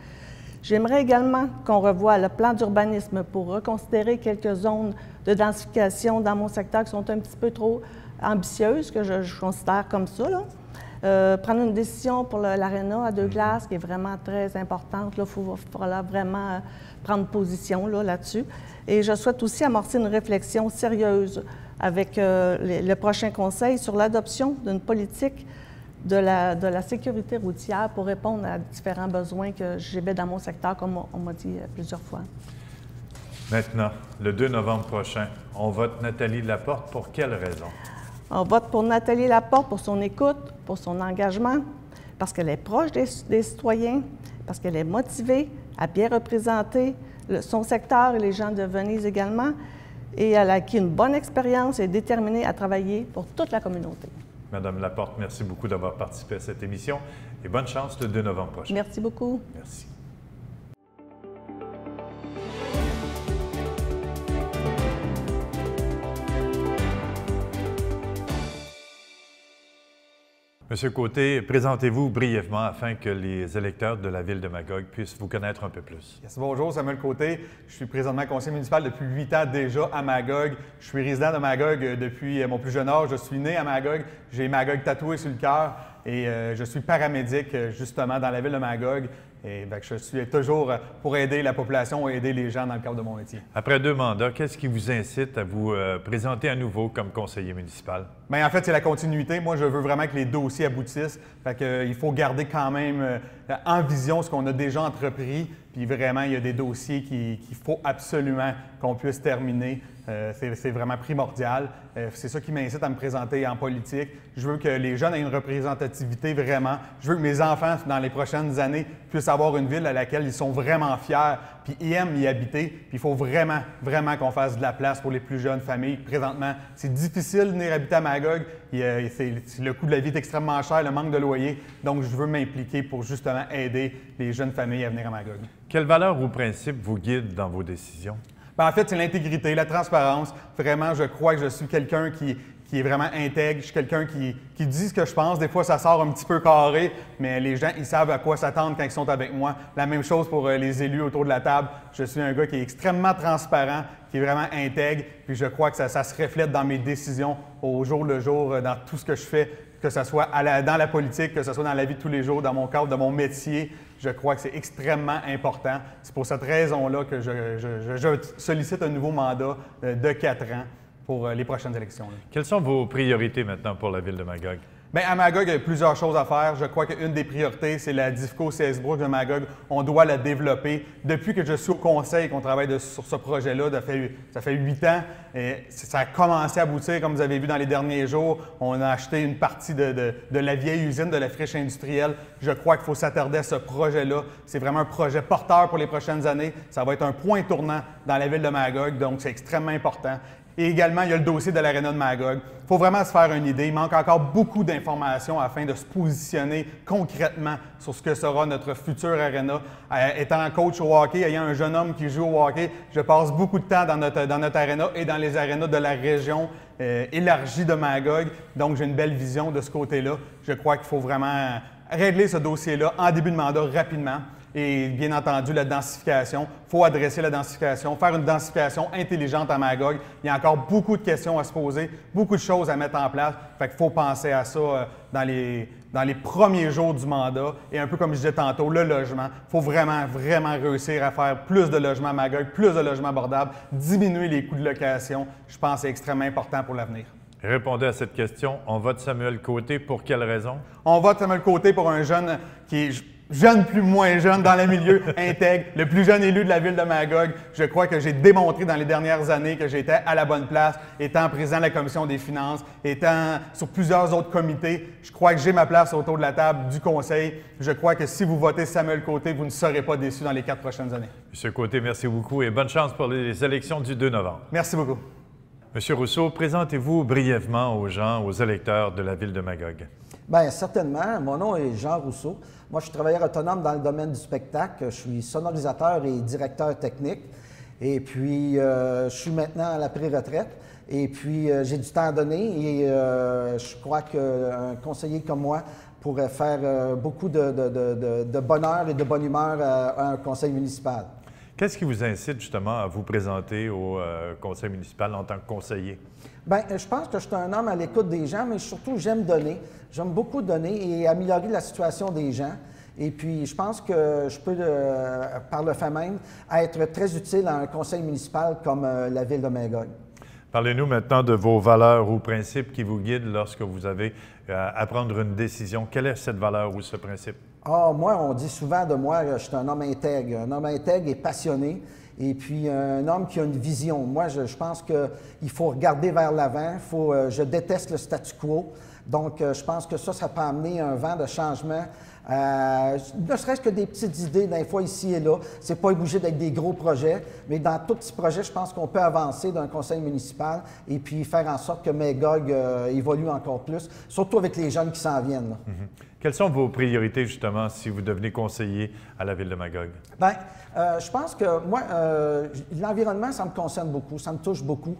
J'aimerais également qu'on revoie le plan d'urbanisme pour reconsidérer quelques zones de densification dans mon secteur qui sont un petit peu trop ambitieuses, que je considère comme ça, là. Prendre une décision pour l'aréna à 2 glaces, qui est vraiment très importante. Il faudra vraiment prendre position là-dessus. Et je souhaite aussi amorcer une réflexion sérieuse avec le prochain conseil sur l'adoption d'une politique de la sécurité routière pour répondre à différents besoins que j'ai dans mon secteur, comme on m'a dit plusieurs fois. Maintenant, le 2 novembre prochain, on vote Nathalie Laporte. Pour quelle raison? On vote pour Nathalie Laporte pour son écoute, pour son engagement, parce qu'elle est proche des citoyens, parce qu'elle est motivée à bien représenter son secteur et les gens de Venise également, et elle a acquis une bonne expérience et est déterminée à travailler pour toute la communauté. Madame Laporte, merci beaucoup d'avoir participé à cette émission et bonne chance le 2 novembre prochain. Merci beaucoup. Merci. Monsieur Côté, présentez-vous brièvement afin que les électeurs de la Ville de Magog puissent vous connaître un peu plus. Yes, bonjour, Samuel Côté. Je suis présentement conseiller municipal depuis 8 ans déjà à Magog. Je suis résident de Magog depuis mon plus jeune âge. Je suis né à Magog. J'ai Magog tatoué sur le cœur et je suis paramédic justement dans la Ville de Magog. Et je suis toujours pour aider la population et aider les gens dans le cadre de mon métier. Après 2 mandats, qu'est-ce qui vous incite à vous présenter à nouveau comme conseiller municipal? Bien, en fait, c'est la continuité. Moi, je veux vraiment que les dossiers aboutissent. Il faut garder quand même en vision ce qu'on a déjà entrepris. Puis vraiment, il y a des dossiers qu'il faut absolument qu'on puisse terminer. C'est vraiment primordial. C'est ça qui m'incite à me présenter en politique. Je veux que les jeunes aient une représentativité vraiment. Je veux que mes enfants, dans les prochaines années, puissent avoir une ville à laquelle ils sont vraiment fiers, puis ils aiment y habiter. Puis il faut vraiment, vraiment qu'on fasse de la place pour les plus jeunes familles. Présentement, c'est difficile de venir habiter à Magog. Le coût de la vie est extrêmement cher, le manque de loyer. Donc, je veux m'impliquer pour justement aider les jeunes familles à venir à Magog. Quelles valeurs ou principes vous guident dans vos décisions? Bien, en fait, c'est l'intégrité, la transparence. Vraiment, je crois que je suis quelqu'un qui est vraiment intègre. Je suis quelqu'un qui dit ce que je pense. Des fois, ça sort un petit peu carré, mais les gens, ils savent à quoi s'attendre quand ils sont avec moi. La même chose pour les élus autour de la table. Je suis un gars qui est extrêmement transparent, qui est vraiment intègre, puis je crois que ça se reflète dans mes décisions au jour le jour, dans tout ce que je fais, que ce soit dans la politique, que ce soit dans la vie de tous les jours, dans mon cadre, de mon métier. Je crois que c'est extrêmement important. C'est pour cette raison-là que je sollicite un nouveau mandat de 4 ans pour les prochaines élections. Quelles sont vos priorités maintenant pour la Ville de Magog? Bien, à Magog, il y a plusieurs choses à faire. Je crois qu'une des priorités, c'est la Diffco CS Brooks de Magog. On doit la développer. Depuis que je suis au conseil qu'on travaille sur ce projet-là, ça fait 8 ans. Et ça a commencé à aboutir, comme vous avez vu dans les derniers jours. On a acheté une partie de la vieille usine, de la friche industrielle. Je crois qu'il faut s'attarder à ce projet-là. C'est vraiment un projet porteur pour les prochaines années. Ça va être un point tournant dans la ville de Magog, donc c'est extrêmement important. Et également, il y a le dossier de l'aréna de Magog. Il faut vraiment se faire une idée. Il manque encore beaucoup d'informations afin de se positionner concrètement sur ce que sera notre futur aréna. Étant coach au hockey, ayant un jeune homme qui joue au hockey, je passe beaucoup de temps dans notre aréna et dans les arénas de la région élargie de Magog. Donc, j'ai une belle vision de ce côté-là. Je crois qu'il faut vraiment régler ce dossier-là en début de mandat rapidement. Et bien entendu, la densification. Il faut adresser la densification, faire une densification intelligente à Magog. Il y a encore beaucoup de questions à se poser, beaucoup de choses à mettre en place. Fait qu'il faut penser à ça dans les premiers jours du mandat. Et un peu comme je disais tantôt, le logement. Il faut vraiment, vraiment réussir à faire plus de logements à Magog, plus de logements abordables, diminuer les coûts de location. Je pense que c'est extrêmement important pour l'avenir. Répondez à cette question. On vote Samuel Côté pour quelle raison? On vote Samuel Côté pour un jeune qui est... jeune plus moins jeune dans le milieu intègre, le plus jeune élu de la ville de Magog. Je crois que j'ai démontré dans les dernières années que j'étais à la bonne place, étant président de la commission des finances, étant sur plusieurs autres comités. Je crois que j'ai ma place autour de la table du conseil. Je crois que si vous votez Samuel Côté, vous ne serez pas déçus dans les 4 prochaines années. Monsieur Côté, merci beaucoup et bonne chance pour les élections du 2 novembre. Merci beaucoup. Monsieur Rousseau, présentez-vous brièvement aux gens, aux électeurs de la ville de Magog. Bien, certainement. Mon nom est Jean Rousseau. Moi, je suis travailleur autonome dans le domaine du spectacle. Je suis sonorisateur et directeur technique. Et puis, je suis maintenant à la pré-retraite. Et puis, j'ai du temps à donner et je crois qu'un conseiller comme moi pourrait faire beaucoup de bonheur et de bonne humeur à un conseil municipal. Qu'est-ce qui vous incite justement à vous présenter au conseil municipal en tant que conseiller? Bien, je pense que je suis un homme à l'écoute des gens, mais surtout, j'aime donner. J'aime beaucoup donner et améliorer la situation des gens. Et puis, je pense que je peux, par le fait même, être très utile à un conseil municipal comme la ville de Magog. Parlez-nous maintenant de vos valeurs ou principes qui vous guident lorsque vous avez à prendre une décision. Quelle est cette valeur ou ce principe? Ah, moi, on dit souvent de moi, je suis un homme intègre. Un homme intègre et passionné. Et puis, un homme qui a une vision. Moi, je pense qu'il faut regarder vers l'avant. Je déteste le statu quo. Donc, je pense que ça peut amener un vent de changement. Ne serait-ce que des petites idées, des fois ici et là. C'est pas obligé d'être des gros projets, mais dans tout petit projet, je pense qu'on peut avancer d'un conseil municipal et puis faire en sorte que Magog évolue encore plus, surtout avec les jeunes qui s'en viennent. Quelles sont vos priorités, justement, si vous devenez conseiller à la ville de Magog? Bien, je pense que moi, l'environnement, ça me concerne beaucoup, ça me touche beaucoup.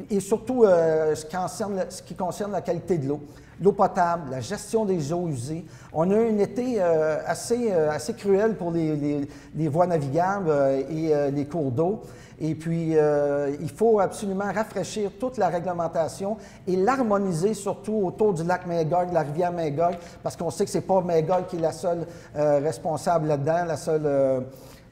Et surtout ce qui concerne la qualité de l'eau. L'eau potable, la gestion des eaux usées. On a eu un été assez cruel pour les voies navigables et les cours d'eau. Et puis, il faut absolument rafraîchir toute la réglementation et l'harmoniser surtout autour du lac Magog, de la rivière Magog, parce qu'on sait que ce n'est pas Magog qui est la seule responsable là-dedans,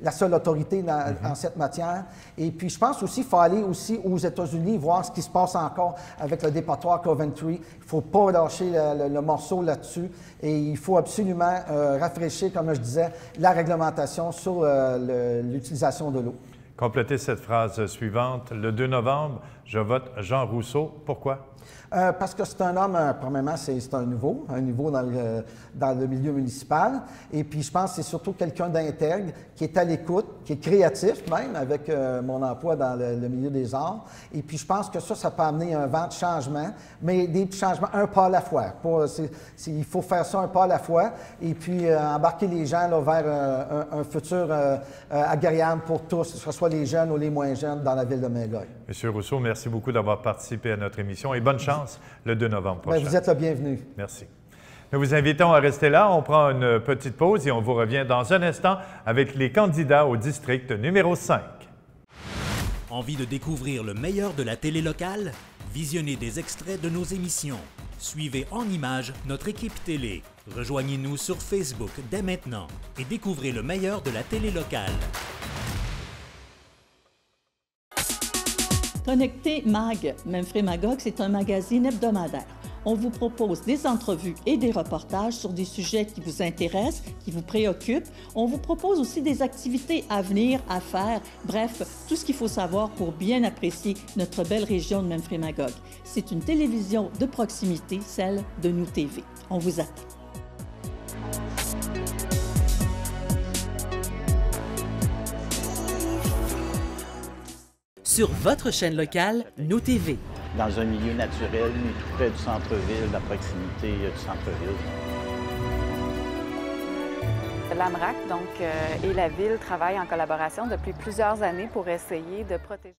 la seule autorité en cette matière. Et puis, je pense aussi qu'il faut aller aussi aux États-Unis, voir ce qui se passe encore avec le dépotoir Coventry. Il ne faut pas lâcher le morceau là-dessus. Et il faut absolument rafraîchir, comme je disais, la réglementation sur l'utilisation de l'eau. Complétez cette phrase suivante. Le 2 novembre, je vote Jean Rousseau. Pourquoi? Parce que c'est un homme, premièrement, c'est un nouveau dans le milieu municipal. Et puis, je pense que c'est surtout quelqu'un d'intègre, qui est à l'écoute, qui est créatif même, avec mon emploi dans le milieu des arts. Et puis, je pense que ça peut amener un vent de changement, mais des petits changements, un pas à la fois. Il faut faire ça un pas à la fois et puis embarquer les gens là, vers un futur agréable pour tous, que ce soit les jeunes ou les moins jeunes dans la ville de Magog. Monsieur Rousseau, merci beaucoup d'avoir participé à notre émission et bonne chance le 2 novembre prochain. Bien, vous êtes le bienvenu. Merci. Nous vous invitons à rester là. On prend une petite pause et on vous revient dans un instant avec les candidats au district numéro 5. Envie de découvrir le meilleur de la télé locale? Visionnez des extraits de nos émissions. Suivez en images notre équipe télé. Rejoignez-nous sur Facebook dès maintenant et découvrez le meilleur de la télé locale. Connecté Mag, Memphrey Magog, c'est un magazine hebdomadaire. On vous propose des entrevues et des reportages sur des sujets qui vous intéressent, qui vous préoccupent. On vous propose aussi des activités à venir, à faire, bref, tout ce qu'il faut savoir pour bien apprécier notre belle région de Memphrey Magog. C'est une télévision de proximité, celle de Nous TV. On vous attend. Sur votre chaîne locale, Nous TV. Dans un milieu naturel, mais tout près du centre-ville, la proximité du centre-ville. L'AMRAC et la Ville travaillent en collaboration depuis plusieurs années pour essayer de protéger...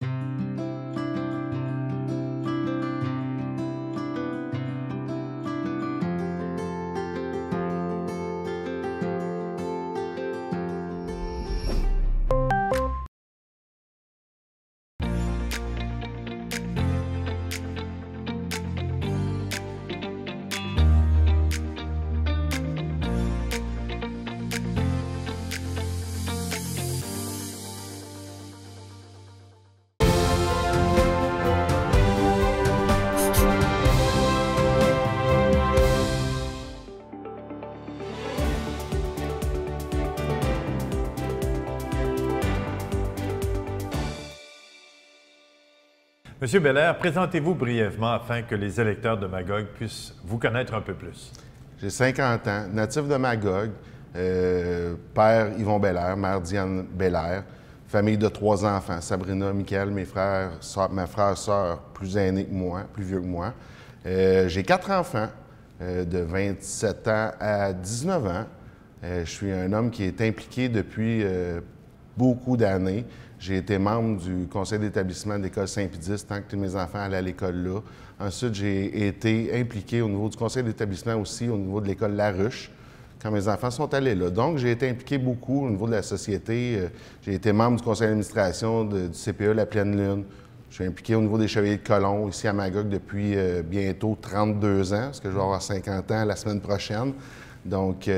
Monsieur Belair, présentez-vous brièvement afin que les électeurs de Magog puissent vous connaître un peu plus. J'ai 50 ans, natif de Magog, père Yvon Belair, mère Diane Belair, famille de 3 enfants, Sabrina, Michael, mes frères, sœurs plus aînés que moi, plus vieux que moi. J'ai 4 enfants, de 27 ans à 19 ans. Je suis un homme qui est impliqué depuis beaucoup d'années. J'ai été membre du conseil d'établissement de l'école Saint-Pédis tant que tous mes enfants allaient à l'école là. Ensuite, j'ai été impliqué au niveau du conseil d'établissement aussi, au niveau de l'école La Ruche, quand mes enfants sont allés là. Donc, j'ai été impliqué beaucoup au niveau de la société. J'ai été membre du conseil d'administration du CPE La Pleine Lune. Je suis impliqué au niveau des Chevaliers de Colomb, ici à Magog, depuis bientôt 32 ans, parce que je vais avoir 50 ans la semaine prochaine. Donc,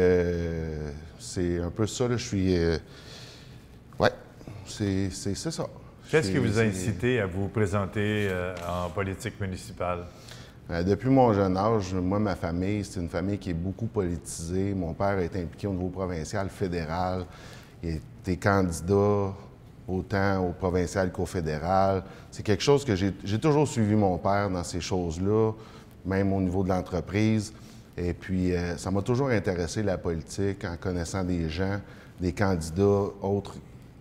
c'est un peu ça, là. Je suis... ouais, c'est ça. Qu'est-ce qui vous a incité à vous présenter en politique municipale? Depuis mon jeune âge, moi, ma famille, c'est une famille qui est beaucoup politisée. Mon père a été impliqué au niveau provincial, fédéral. Il a été candidat autant au provincial qu'au fédéral. C'est quelque chose que j'ai toujours suivi mon père dans ces choses-là, même au niveau de l'entreprise. Et puis, ça m'a toujours intéressé, la politique, en connaissant des gens, des candidats autres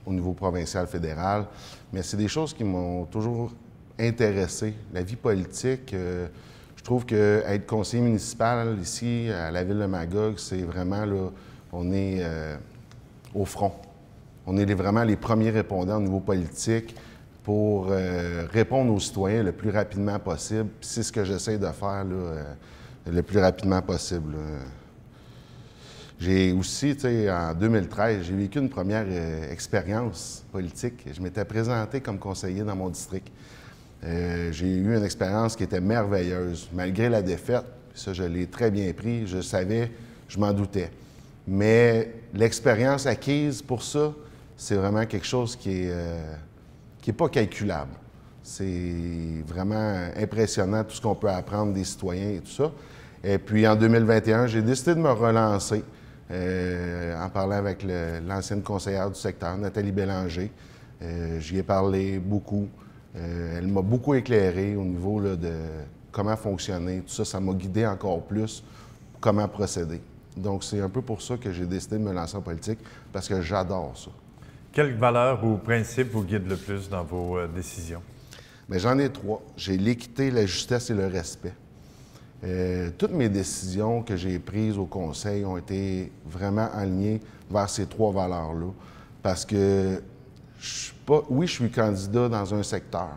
au niveau provincial, fédéral. Mais c'est des choses qui m'ont toujours intéressé. La vie politique, je trouve qu'être conseiller municipal ici, à la ville de Magog, c'est vraiment, là, on est au front. On est vraiment les premiers répondants au niveau politique pour répondre aux citoyens le plus rapidement possible. Puis c'est ce que j'essaie de faire là, le plus rapidement possible. J'ai aussi, tu sais, en 2013, j'ai vécu une première expérience politique. Je m'étais présenté comme conseiller dans mon district. J'ai eu une expérience qui était merveilleuse, malgré la défaite. Ça, je l'ai très bien pris. Je savais, je m'en doutais. Mais l'expérience acquise pour ça, c'est vraiment quelque chose qui est pas calculable. C'est vraiment impressionnant tout ce qu'on peut apprendre des citoyens et tout ça. Et puis en 2021, j'ai décidé de me relancer en parlant avec l'ancienne conseillère du secteur, Nathalie Bélanger. J'y ai parlé beaucoup. Elle m'a beaucoup éclairé au niveau là, de comment fonctionner. Tout ça, ça m'a guidé encore plus comment procéder. Donc, c'est un peu pour ça que j'ai décidé de me lancer en politique, parce que j'adore ça. Quelles valeurs ou principes vous guident le plus dans vos décisions? Bien, j'en ai 3. J'ai l'équité, la justesse et le respect. Toutes mes décisions que j'ai prises au conseil ont été vraiment alignées vers ces 3 valeurs-là. Parce que, oui, je suis candidat dans un secteur,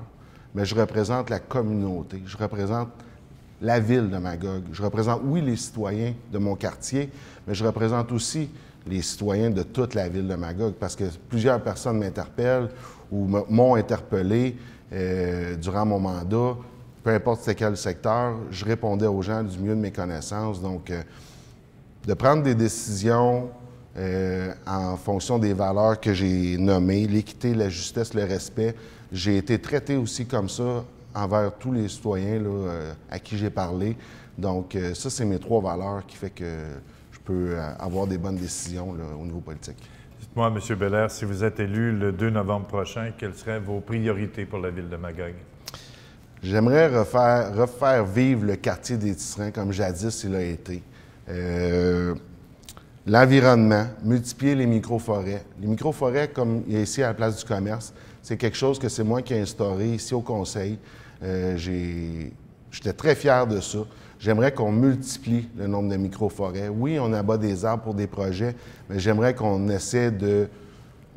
mais je représente la communauté, je représente la ville de Magog. Je représente, oui, les citoyens de mon quartier, mais je représente aussi les citoyens de toute la ville de Magog, parce que plusieurs personnes m'interpellent ou m'ont interpellé durant mon mandat. Peu importe c'est quel secteur, je répondais aux gens du mieux de mes connaissances. Donc, de prendre des décisions en fonction des valeurs que j'ai nommées, l'équité, la justesse, le respect, j'ai été traité aussi comme ça envers tous les citoyens là, à qui j'ai parlé. Donc, ça, c'est mes 3 valeurs qui fait que je peux avoir des bonnes décisions là, au niveau politique. Dites-moi, M. Belair, si vous êtes élu le 2 novembre prochain, quelles seraient vos priorités pour la ville de Magog? J'aimerais refaire vivre le quartier des Tisserands comme jadis il a été. L'environnement, multiplier les micro-forêts. Les micro-forêts, comme il y a ici à la place du commerce, c'est quelque chose que c'est moi qui ai instauré ici au conseil. J'étais très fier de ça. J'aimerais qu'on multiplie le nombre de micro-forêts. Oui, on abat des arbres pour des projets, mais j'aimerais qu'on essaie de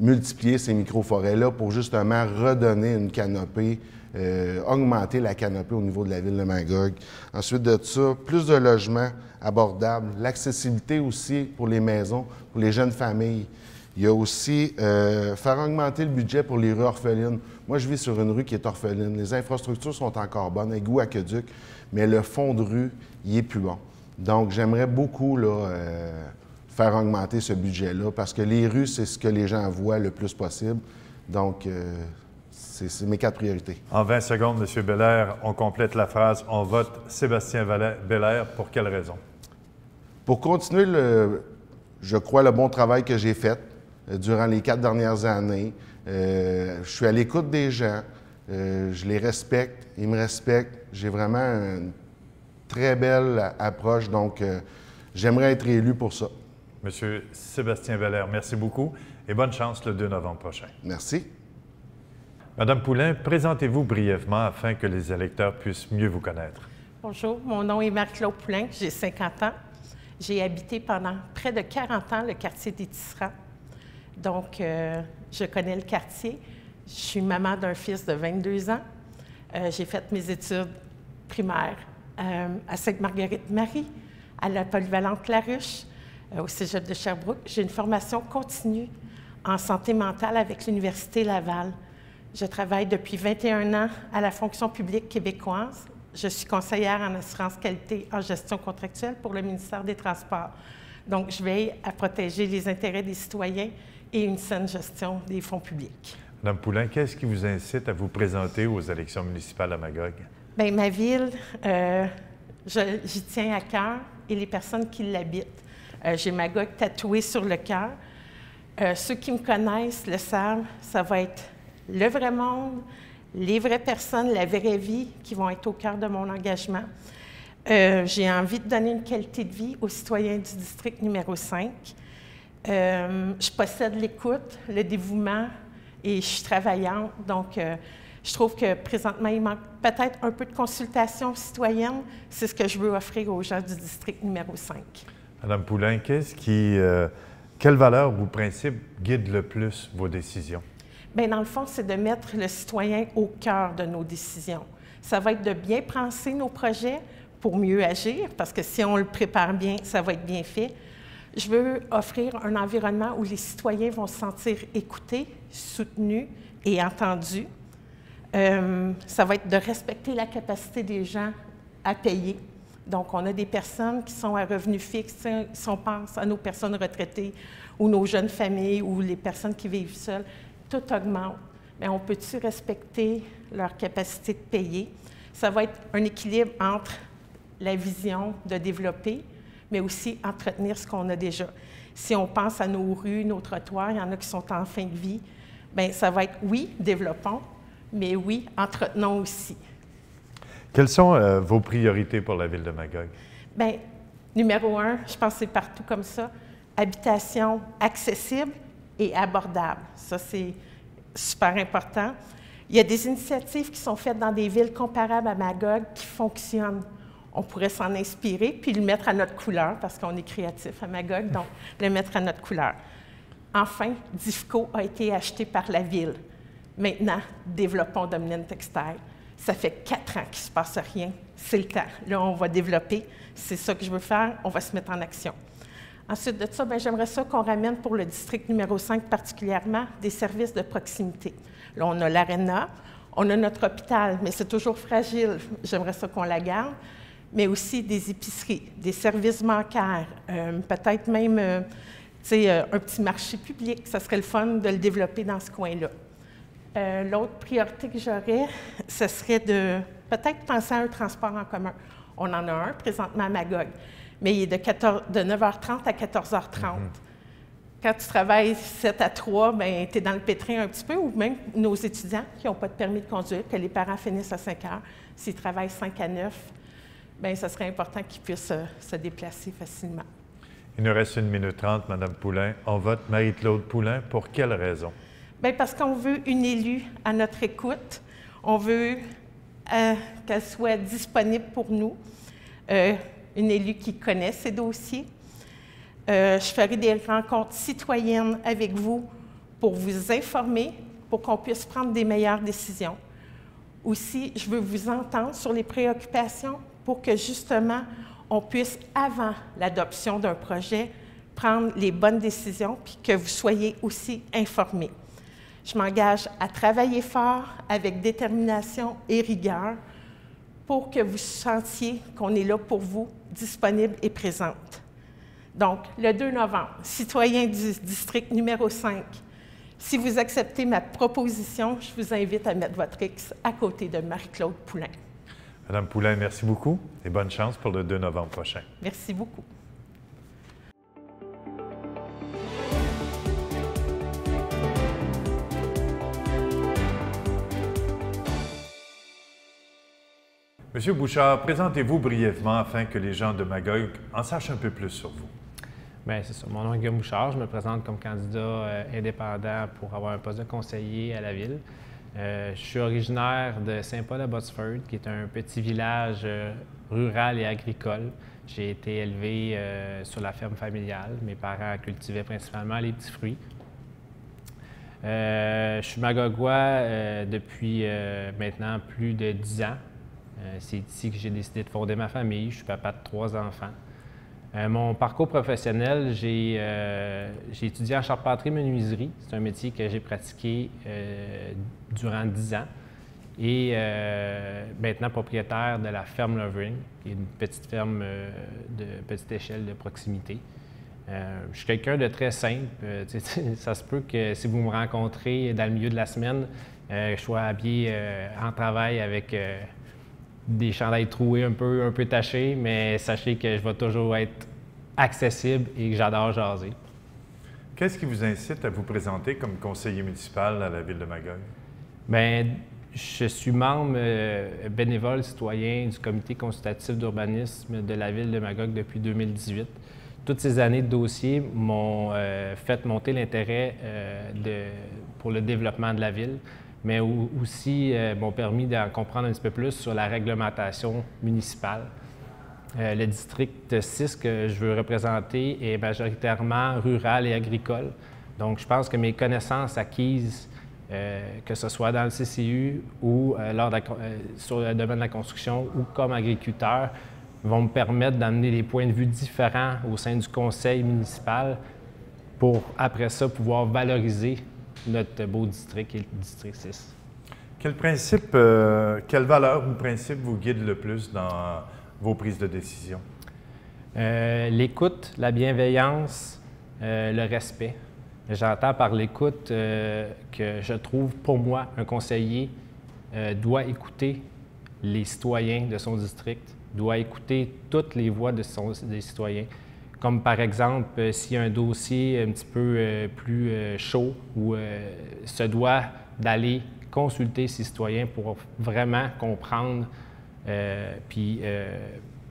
multiplier ces micro-forêts-là pour justement redonner une canopée, augmenter la canopée au niveau de la ville de Magog. Ensuite de ça, plus de logements abordables, l'accessibilité aussi pour les maisons, pour les jeunes familles. Il y a aussi faire augmenter le budget pour les rues orphelines. Moi, je vis sur une rue qui est orpheline. Les infrastructures sont encore bonnes, égout, aqueduc, mais le fond de rue, il est plus bon. Donc, j'aimerais beaucoup là, faire augmenter ce budget-là, parce que les rues, c'est ce que les gens voient le plus possible. Donc, c'est mes 4 priorités. En 20 secondes, M. Belair, on complète la phrase. On vote Sébastien Belair. Pour quelle raison? Pour continuer, je crois, le bon travail que j'ai fait durant les 4 dernières années. Je suis à l'écoute des gens. Je les respecte, ils me respectent. J'ai vraiment une très belle approche, donc j'aimerais être élu pour ça. Monsieur Sébastien Valère, merci beaucoup et bonne chance le 2 novembre prochain. Merci. Madame Poulain, présentez-vous brièvement afin que les électeurs puissent mieux vous connaître. Bonjour, mon nom est Marie-Claude Poulain, j'ai 50 ans. J'ai habité pendant près de 40 ans le quartier des Tisserands. Donc, je connais le quartier. Je suis maman d'un fils de 22 ans. J'ai fait mes études primaires à Sainte-Marguerite-Marie, à la polyvalente Laruche, au Cégep de Sherbrooke. J'ai une formation continue en santé mentale avec l'Université Laval. Je travaille depuis 21 ans à la fonction publique québécoise. Je suis conseillère en assurance qualité en gestion contractuelle pour le ministère des Transports. Donc, je veille à protéger les intérêts des citoyens et une saine gestion des fonds publics. Madame Poulain, qu'est-ce qui vous incite à vous présenter aux élections municipales à Magog? Bien, ma ville, j'y tiens à cœur et les personnes qui l'habitent. J'ai Magog tatoué sur le cœur. Ceux qui me connaissent le savent, ça va être le vrai monde, les vraies personnes, la vraie vie qui vont être au cœur de mon engagement. J'ai envie de donner une qualité de vie aux citoyens du district numéro 5. Je possède l'écoute, le dévouement et je suis travaillante. Donc, je trouve que présentement, il manque peut-être un peu de consultation citoyenne. C'est ce que je veux offrir aux gens du district numéro 5. Madame Poulain, quelles valeurs ou principes guident le plus vos décisions? Bien, dans le fond, c'est de mettre le citoyen au cœur de nos décisions. Ça va être de bien penser nos projets pour mieux agir, parce que si on le prépare bien, ça va être bien fait. Je veux offrir un environnement où les citoyens vont se sentir écoutés, soutenus et entendus. Ça va être de respecter la capacité des gens à payer. Donc, on a des personnes qui sont à revenus fixes. Si on pense à nos personnes retraitées ou nos jeunes familles ou les personnes qui vivent seules, tout augmente. Mais on peut-tu respecter leur capacité de payer? Ça va être un équilibre entre la vision de développer, mais aussi entretenir ce qu'on a déjà. Si on pense à nos rues, nos trottoirs, il y en a qui sont en fin de vie, bien, ça va être, oui, développons, mais oui, entretenons aussi. Quelles sont vos priorités pour la ville de Magog? Bien, numéro 1, je pense que c'est partout comme ça, habitation accessible et abordable. Ça, c'est super important. Il y a des initiatives qui sont faites dans des villes comparables à Magog qui fonctionnent. On pourrait s'en inspirer puis le mettre à notre couleur, parce qu'on est créatif à Magog, donc le mettre à notre couleur. Enfin, DIFCO a été acheté par la ville. Maintenant, développons Dominion Textile. Ça fait 4 ans qu'il ne se passe rien. C'est le temps. Là, on va développer. C'est ça que je veux faire. On va se mettre en action. Ensuite de ça, j'aimerais ça qu'on ramène pour le district numéro 5 particulièrement des services de proximité. Là, on a l'aréna, on a notre hôpital, mais c'est toujours fragile. J'aimerais ça qu'on la garde. Mais aussi des épiceries, des services bancaires, peut-être même un petit marché public. Ça serait le fun de le développer dans ce coin-là. L'autre priorité que j'aurais, ce serait de peut-être penser à un transport en commun. On en a un présentement à Magog, mais il est de 9h30 à 14h30. Quand tu travailles 7 à 3, bien, tu es dans le pétrin un petit peu, ou même nos étudiants qui n'ont pas de permis de conduire, que les parents finissent à 5 heures, s'ils travaillent 5 à 9, bien, ça serait important qu'ils puissent se déplacer facilement. Il nous reste 1 minute 30, Mme Poulain. On vote Marie-Claude Poulain. Pour quelle raison? Bien, parce qu'on veut une élue à notre écoute. On veut qu'elle soit disponible pour nous. Une élue qui connaît ses dossiers. Je ferai des rencontres citoyennes avec vous pour vous informer, pour qu'on puisse prendre des meilleures décisions. Aussi, je veux vous entendre sur les préoccupations pour que, justement, on puisse, avant l'adoption d'un projet, prendre les bonnes décisions puis que vous soyez aussi informés. Je m'engage à travailler fort avec détermination et rigueur pour que vous sentiez qu'on est là pour vous, disponible et présente. Donc, le 2 novembre, citoyens du district numéro 5, si vous acceptez ma proposition, je vous invite à mettre votre X à côté de Marie-Claude Poulain. Madame Poulain, merci beaucoup et bonne chance pour le 2 novembre prochain. Merci beaucoup. Monsieur Bouchard, présentez-vous brièvement afin que les gens de Magog en sachent un peu plus sur vous. Bien, c'est ça. Mon nom est Guillaume Bouchard. Je me présente comme candidat indépendant pour avoir un poste de conseiller à la ville. Je suis originaire de Saint-Paul-à-Botsford, qui est un petit village rural et agricole. J'ai été élevé sur la ferme familiale. Mes parents cultivaient principalement les petits fruits. Je suis magogois depuis maintenant plus de 10 ans. C'est ici que j'ai décidé de fonder ma famille. Je suis papa de 3 enfants. Mon parcours professionnel, j'ai étudié en charpenterie-menuiserie. C'est un métier que j'ai pratiqué durant 10 ans. Et maintenant propriétaire de la ferme Lovering, qui est une petite ferme de petite échelle de proximité. Je suis quelqu'un de très simple. Ça se peut que si vous me rencontrez dans le milieu de la semaine, je sois habillé en travail avec des chandails troués un peu tachés, mais sachez que je vais toujours être accessible et que j'adore jaser. Qu'est-ce qui vous incite à vous présenter comme conseiller municipal à la ville de Magog? Bien, je suis membre bénévole citoyen du comité consultatif d'urbanisme de la ville de Magog depuis 2018. Toutes ces années de dossiers m'ont fait monter l'intérêt pour le développement de la ville, mais aussi m'ont permis d'en comprendre un petit peu plus sur la réglementation municipale. Le district 6 que je veux représenter est majoritairement rural et agricole. Donc, je pense que mes connaissances acquises, que ce soit dans le CCU ou sur le domaine de la construction ou comme agriculteur, vont me permettre d'amener des points de vue différents au sein du conseil municipal pour, après ça, pouvoir valoriser notre beau district qui est le district 6. Quel valeur ou principe vous guide le plus dans vos prises de décision? L'écoute, la bienveillance, le respect. J'entends par l'écoute que je trouve, pour moi, un conseiller doit écouter les citoyens de son district, doit écouter toutes les voix des citoyens. Comme par exemple, s'il y a un dossier un petit peu plus chaud, ou se doit d'aller consulter ses citoyens pour vraiment comprendre puis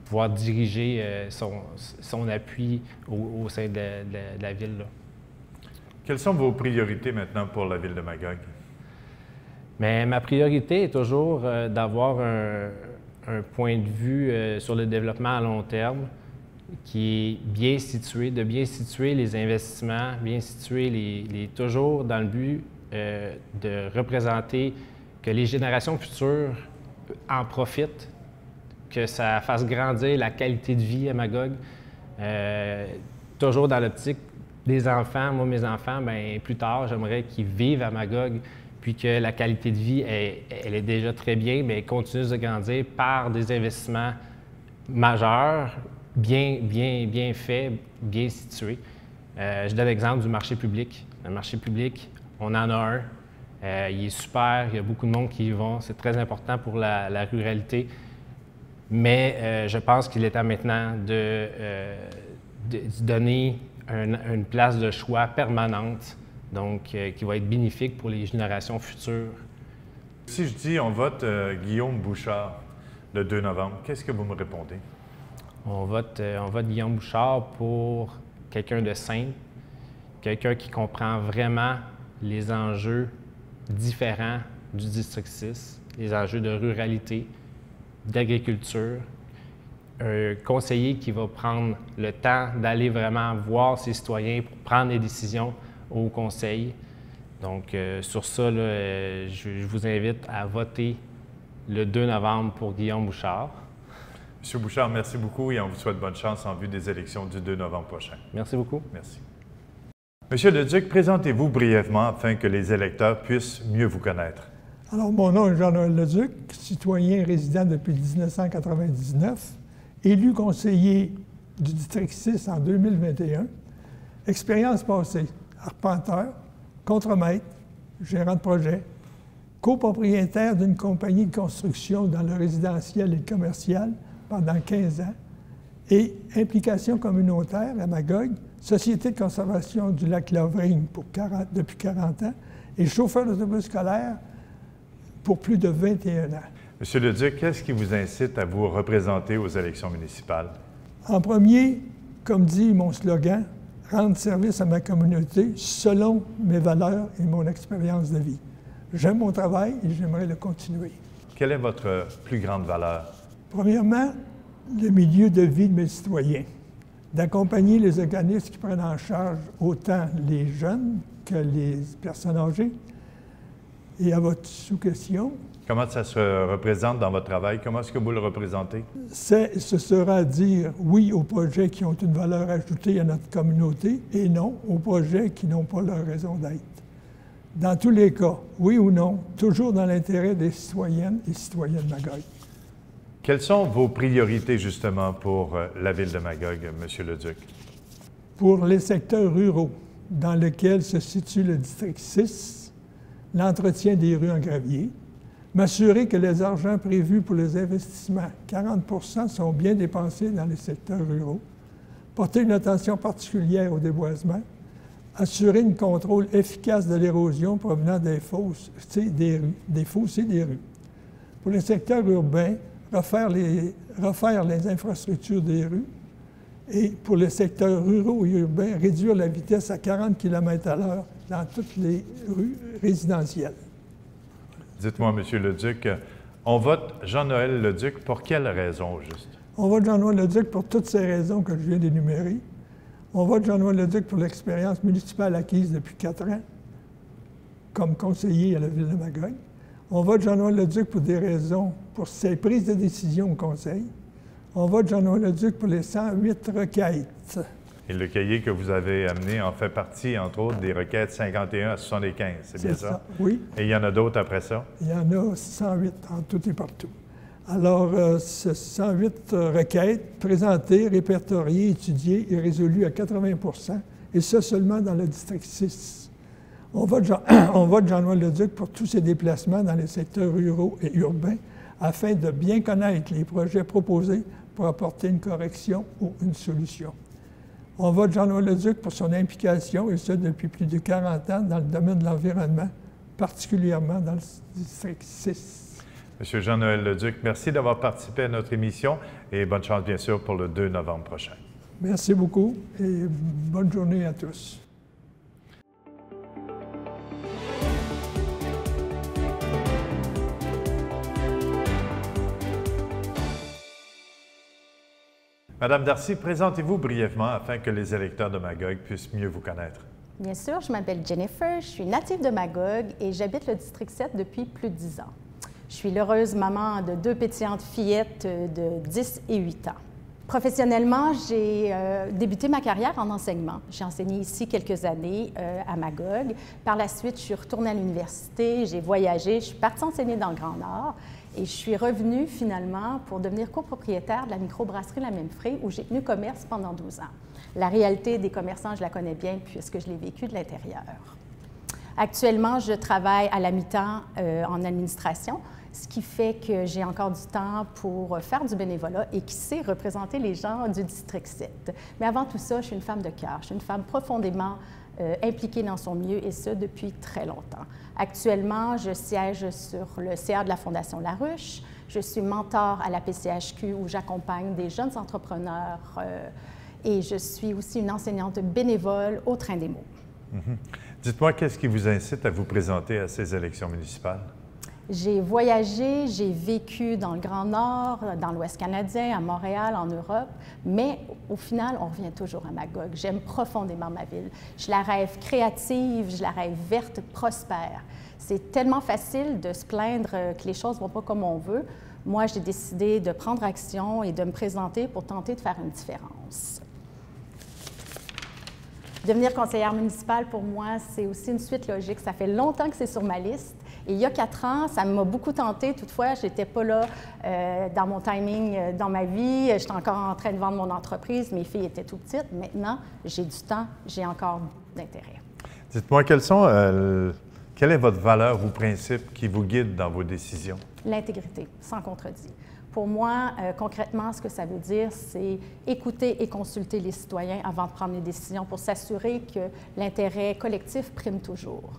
pouvoir diriger son appui au sein de la ville. Là. Quelles sont vos priorités maintenant pour la ville de Magog? Bien, ma priorité est toujours d'avoir un point de vue sur le développement à long terme qui est bien situé, de bien situer les investissements, bien situer toujours dans le but de représenter que les générations futures en profitent, que ça fasse grandir la qualité de vie à Magog. Toujours dans l'optique des enfants. Moi, mes enfants, bien, plus tard, j'aimerais qu'ils vivent à Magog, puis que la qualité de vie, elle est déjà très bien, mais elle continue de grandir par des investissements majeurs, bien faits, bien situés. Je donne l'exemple du marché public. Le marché public, on en a un. Il est super, il y a beaucoup de monde qui y vont. C'est très important pour la ruralité. Mais je pense qu'il est temps maintenant de donner une place de choix permanente, donc qui va être bénéfique pour les générations futures. Si je dis on vote Guillaume Bouchard le 2 novembre, qu'est-ce que vous me répondez? On vote Guillaume Bouchard pour quelqu'un de simple, quelqu'un qui comprend vraiment les enjeux différents du District 6, les enjeux de ruralité, d'agriculture, un conseiller qui va prendre le temps d'aller vraiment voir ses citoyens pour prendre des décisions au conseil. Donc, sur ça, là, je vous invite à voter le 2 novembre pour Guillaume Bouchard. Monsieur Bouchard, merci beaucoup et on vous souhaite bonne chance en vue des élections du 2 novembre prochain. Merci beaucoup. Merci. Monsieur Leduc, présentez-vous brièvement afin que les électeurs puissent mieux vous connaître. Alors, mon nom est Jean-Noël Leduc, citoyen résident depuis 1999, élu conseiller du District 6 en 2021. Expérience passée, arpenteur, contremaître, gérant de projet, copropriétaire d'une compagnie de construction dans le résidentiel et le commercial pendant 15 ans et implication communautaire à Magog, Société de conservation du lac Lovering depuis 40 ans et chauffeur d'autobus scolaire pour plus de 21 ans. Monsieur Leduc, qu'est-ce qui vous incite à vous représenter aux élections municipales? En premier, comme dit mon slogan, rendre service à ma communauté selon mes valeurs et mon expérience de vie. J'aime mon travail et j'aimerais le continuer. Quelle est votre plus grande valeur? Premièrement, le milieu de vie de mes citoyens. D'accompagner les organismes qui prennent en charge autant les jeunes que les personnes âgées. Et à votre sous-question... Comment ça se représente dans votre travail? Comment est-ce que vous le représentez? Ce sera dire oui aux projets qui ont une valeur ajoutée à notre communauté et non aux projets qui n'ont pas leur raison d'être. Dans tous les cas, oui ou non, toujours dans l'intérêt des citoyennes et citoyens de Magog. Quelles sont vos priorités, justement, pour la ville de Magog, M. Leduc? Pour les secteurs ruraux, dans lesquels se situe le district 6, l'entretien des rues en gravier, m'assurer que les argents prévus pour les investissements, 40 % sont bien dépensés dans les secteurs ruraux, porter une attention particulière au déboisement, assurer un contrôle efficace de l'érosion provenant des fossés des rues. Pour les secteurs urbains, refaire les infrastructures des rues et pour les secteurs ruraux et urbains, réduire la vitesse à 40 km/h dans toutes les rues résidentielles. Dites-moi, M. Leduc, on vote Jean-Noël Leduc pour quelle raison, au juste? On vote Jean-Noël Leduc pour toutes ces raisons que je viens d'énumérer. On vote Jean-Noël Leduc pour l'expérience municipale acquise depuis 4 ans comme conseiller à la ville de Magog. On vote Jean-Noël Leduc pour des raisons, pour ses prises de décision au conseil. On vote Jean-Noël Leduc pour les 108 requêtes. Et le cahier que vous avez amené en fait partie, entre autres, des requêtes 51 à 75, c'est bien ça? Oui. Et il y en a d'autres après ça? Il y en a 108 en tout et partout. Alors, ces 108 requêtes présentées, répertoriées, étudiées et résolues à 80 %, et ça seulement dans le district 6. On vote Jean-Noël Leduc pour tous ses déplacements dans les secteurs ruraux et urbains afin de bien connaître les projets proposés pour apporter une correction ou une solution. On vote Jean-Noël Leduc pour son implication, et ce depuis plus de 40 ans, dans le domaine de l'environnement, particulièrement dans le district 6. Monsieur Jean-Noël Leduc, merci d'avoir participé à notre émission et bonne chance, bien sûr, pour le 2 novembre prochain. Merci beaucoup et bonne journée à tous. Madame Darcy, présentez-vous brièvement afin que les électeurs de Magog puissent mieux vous connaître. Bien sûr, je m'appelle Jennifer, je suis native de Magog et j'habite le district 7 depuis plus de 10 ans. Je suis l'heureuse maman de 2 pétillantes fillettes de 10 et 8 ans. Professionnellement, j'ai débuté ma carrière en enseignement. J'ai enseigné ici quelques années à Magog. Par la suite, je suis retournée à l'université, j'ai voyagé, je suis partie enseigner dans le Grand Nord et je suis revenue finalement pour devenir copropriétaire de la microbrasserie La Memphrey où j'ai tenu commerce pendant 12 ans. La réalité des commerçants, je la connais bien puisque je l'ai vécue de l'intérieur. Actuellement, je travaille à la mi-temps en administration, ce qui fait que j'ai encore du temps pour faire du bénévolat et qui sait représenter les gens du district 7. Mais avant tout ça, je suis une femme de cœur, je suis une femme profondément impliquée dans son milieu et ce, depuis très longtemps. Actuellement, je siège sur le CA de la Fondation La Ruche. Je suis mentor à la PCHQ où j'accompagne des jeunes entrepreneurs et je suis aussi une enseignante bénévole au Train des mots. Dites-moi, qu'est-ce qui vous incite à vous présenter à ces élections municipales? J'ai voyagé, j'ai vécu dans le Grand Nord, dans l'Ouest canadien, à Montréal, en Europe, mais au final, on revient toujours à Magog. J'aime profondément ma ville. Je la rêve créative, je la rêve verte, prospère. C'est tellement facile de se plaindre que les choses ne vont pas comme on veut. Moi, j'ai décidé de prendre action et de me présenter pour tenter de faire une différence. Devenir conseillère municipale, pour moi, c'est aussi une suite logique. Ça fait longtemps que c'est sur ma liste. Et il y a 4 ans, ça m'a beaucoup tenté. Toutefois, je n'étais pas là dans mon timing dans ma vie. J'étais encore en train de vendre mon entreprise. Mes filles étaient tout petites. Maintenant, j'ai du temps, j'ai encore d'intérêt. Dites-moi, quelle est votre valeur ou principe qui vous guide dans vos décisions? L'intégrité, sans contredit. Pour moi, concrètement, ce que ça veut dire, c'est écouter et consulter les citoyens avant de prendre les décisions pour s'assurer que l'intérêt collectif prime toujours.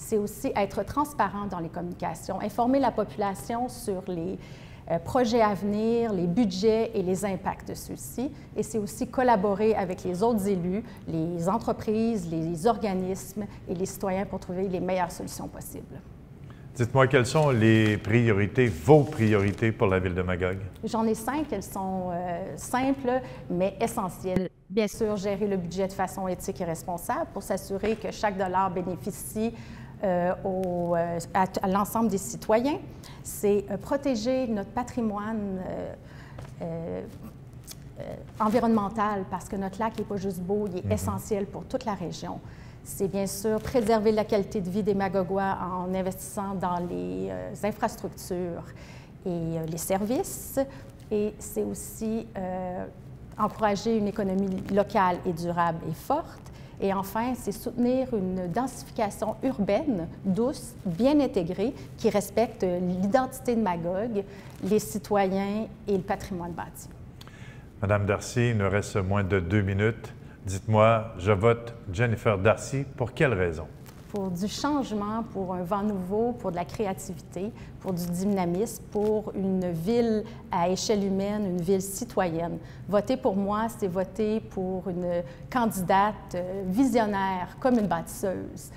c'est aussi être transparent dans les communications, informer la population sur les projets à venir, les budgets et les impacts de ceux-ci. Et c'est aussi collaborer avec les autres élus, les entreprises, les organismes et les citoyens pour trouver les meilleures solutions possibles. Dites-moi, quelles sont les priorités, vos priorités pour la Ville de Magog? J'en ai 5. Elles sont simples, mais essentielles. Bien sûr, gérer le budget de façon éthique et responsable pour s'assurer que chaque dollar bénéficie à l'ensemble des citoyens. C'est protéger notre patrimoine environnemental parce que notre lac n'est pas juste beau, il est essentiel pour toute la région. C'est bien sûr préserver la qualité de vie des Magogois en investissant dans les infrastructures et les services. Et c'est aussi encourager une économie locale et durable et forte. Et enfin, c'est soutenir une densification urbaine, douce, bien intégrée, qui respecte l'identité de Magog, les citoyens et le patrimoine bâti. Madame Darcy, il nous reste moins de 2 minutes. Dites-moi, je vote Jennifer Darcy. Pour quelle raison? Pour du changement, pour un vent nouveau, pour de la créativité, pour du dynamisme, pour une ville à échelle humaine, une ville citoyenne. Voter pour moi, c'est voter pour une candidate visionnaire comme une bâtisseuse,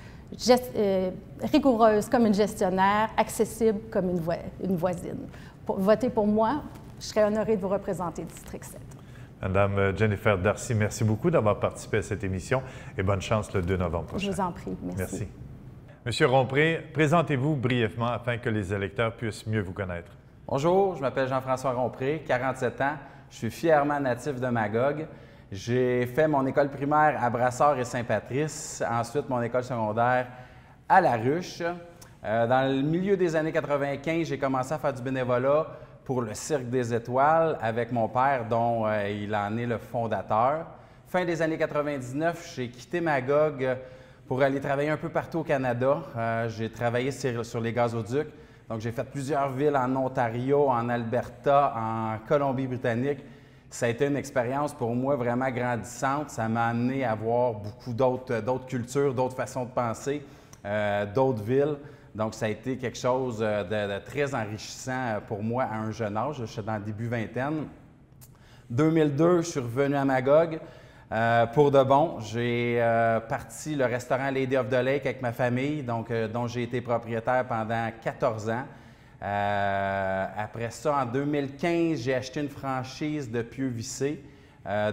rigoureuse comme une gestionnaire, accessible comme une voisine. Voter pour moi, je serais honorée de vous représenter District 7. Madame Jennifer Darcy, merci beaucoup d'avoir participé à cette émission et bonne chance le 2 novembre prochain. Je vous en prie. Merci. Merci. Monsieur Rompré, présentez-vous brièvement afin que les électeurs puissent mieux vous connaître. Bonjour, je m'appelle Jean-François Rompré, 47 ans. Je suis fièrement natif de Magog. J'ai fait mon école primaire à Brassard et Saint-Patrice, ensuite mon école secondaire à La Ruche. Dans le milieu des années 95, j'ai commencé à faire du bénévolat pour le Cirque des Étoiles avec mon père, dont il en est le fondateur. Fin des années 99, j'ai quitté Magog pour aller travailler un peu partout au Canada. J'ai travaillé sur les gazoducs. Donc, j'ai fait plusieurs villes en Ontario, en Alberta, en Colombie-Britannique. Ça a été une expérience pour moi vraiment grandissante. Ça m'a amené à voir beaucoup d'autres cultures, d'autres façons de penser, d'autres villes. Donc, ça a été quelque chose de très enrichissant pour moi à un jeune âge. Je suis dans le début vingtaine. 2002, je suis revenu à Magog pour de bon. J'ai parti le restaurant Lady of the Lake avec ma famille, donc, dont j'ai été propriétaire pendant 14 ans. Après ça, en 2015, j'ai acheté une franchise de pieux vissés,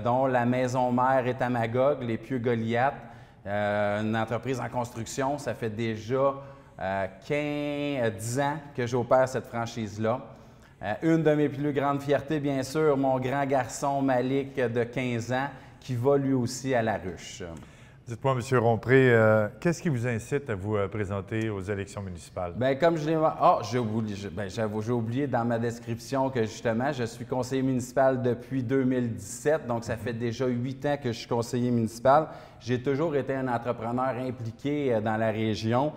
dont la maison mère est à Magog, les pieux Goliath, une entreprise en construction. Ça fait déjà 10 ans que j'opère cette franchise-là. Une de mes plus grandes fiertés, bien sûr, mon grand garçon Malik de 15 ans, qui va lui aussi à La Ruche. Dites-moi, M. Rompré, qu'est-ce qui vous incite à vous présenter aux élections municipales? Bien, comme je l'ai... Ah, j'ai oublié dans ma description que, justement, je suis conseiller municipal depuis 2017, donc ça fait déjà 8 ans que je suis conseiller municipal. J'ai toujours été un entrepreneur impliqué dans la région,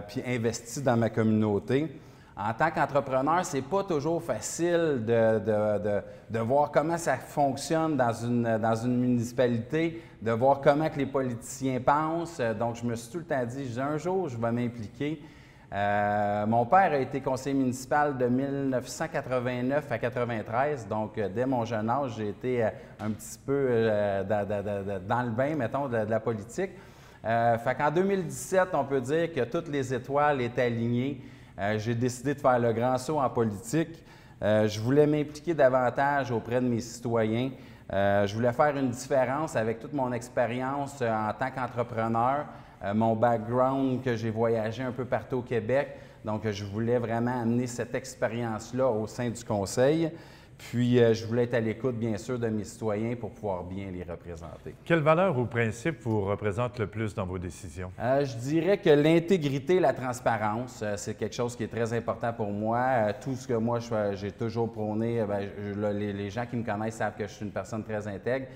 puis investi dans ma communauté. En tant qu'entrepreneur, c'est pas toujours facile de voir comment ça fonctionne dans une municipalité, de voir comment que les politiciens pensent. Donc, je me suis tout le temps dit, un jour, je vais m'impliquer. Mon père a été conseiller municipal de 1989 à 1993, donc dès mon jeune âge, j'ai été un petit peu dans le bain, mettons, de la politique. Fait qu'en 2017, on peut dire que toutes les étoiles étaient alignées. J'ai décidé de faire le grand saut en politique. Je voulais m'impliquer davantage auprès de mes citoyens. Je voulais faire une différence avec toute mon expérience en tant qu'entrepreneur, mon background que j'ai voyagé un peu partout au Québec. Donc, je voulais vraiment amener cette expérience-là au sein du conseil. Puis, je voulais être à l'écoute, bien sûr, de mes citoyens pour pouvoir bien les représenter. Quelles valeurs ou principes vous représentent le plus dans vos décisions? Je dirais que l'intégrité et la transparence, c'est quelque chose qui est très important pour moi. Tout ce que moi, j'ai toujours prôné, les gens qui me connaissent savent que je suis une personne très intègre.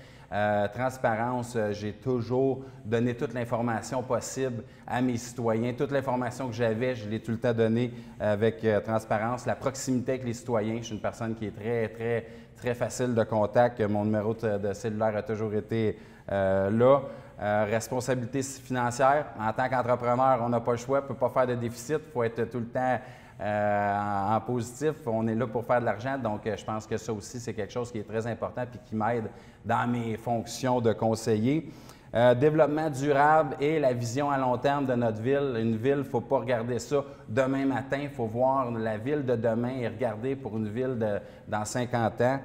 Transparence, j'ai toujours donné toute l'information possible à mes citoyens. Toute l'information que j'avais, je l'ai tout le temps donnée avec transparence. La proximité avec les citoyens, je suis une personne qui est très facile de contact. Mon numéro de cellulaire a toujours été là. Responsabilité financière. En tant qu'entrepreneur, on n'a pas le choix, on ne peut pas faire de déficit, il faut être tout le temps en positif. On est là pour faire de l'argent, donc je pense que ça aussi, c'est quelque chose qui est très important et qui m'aide dans mes fonctions de conseiller. Développement durable et la vision à long terme de notre ville. Une ville, il ne faut pas regarder ça demain matin, il faut voir la ville de demain et regarder pour une ville dans 50 ans.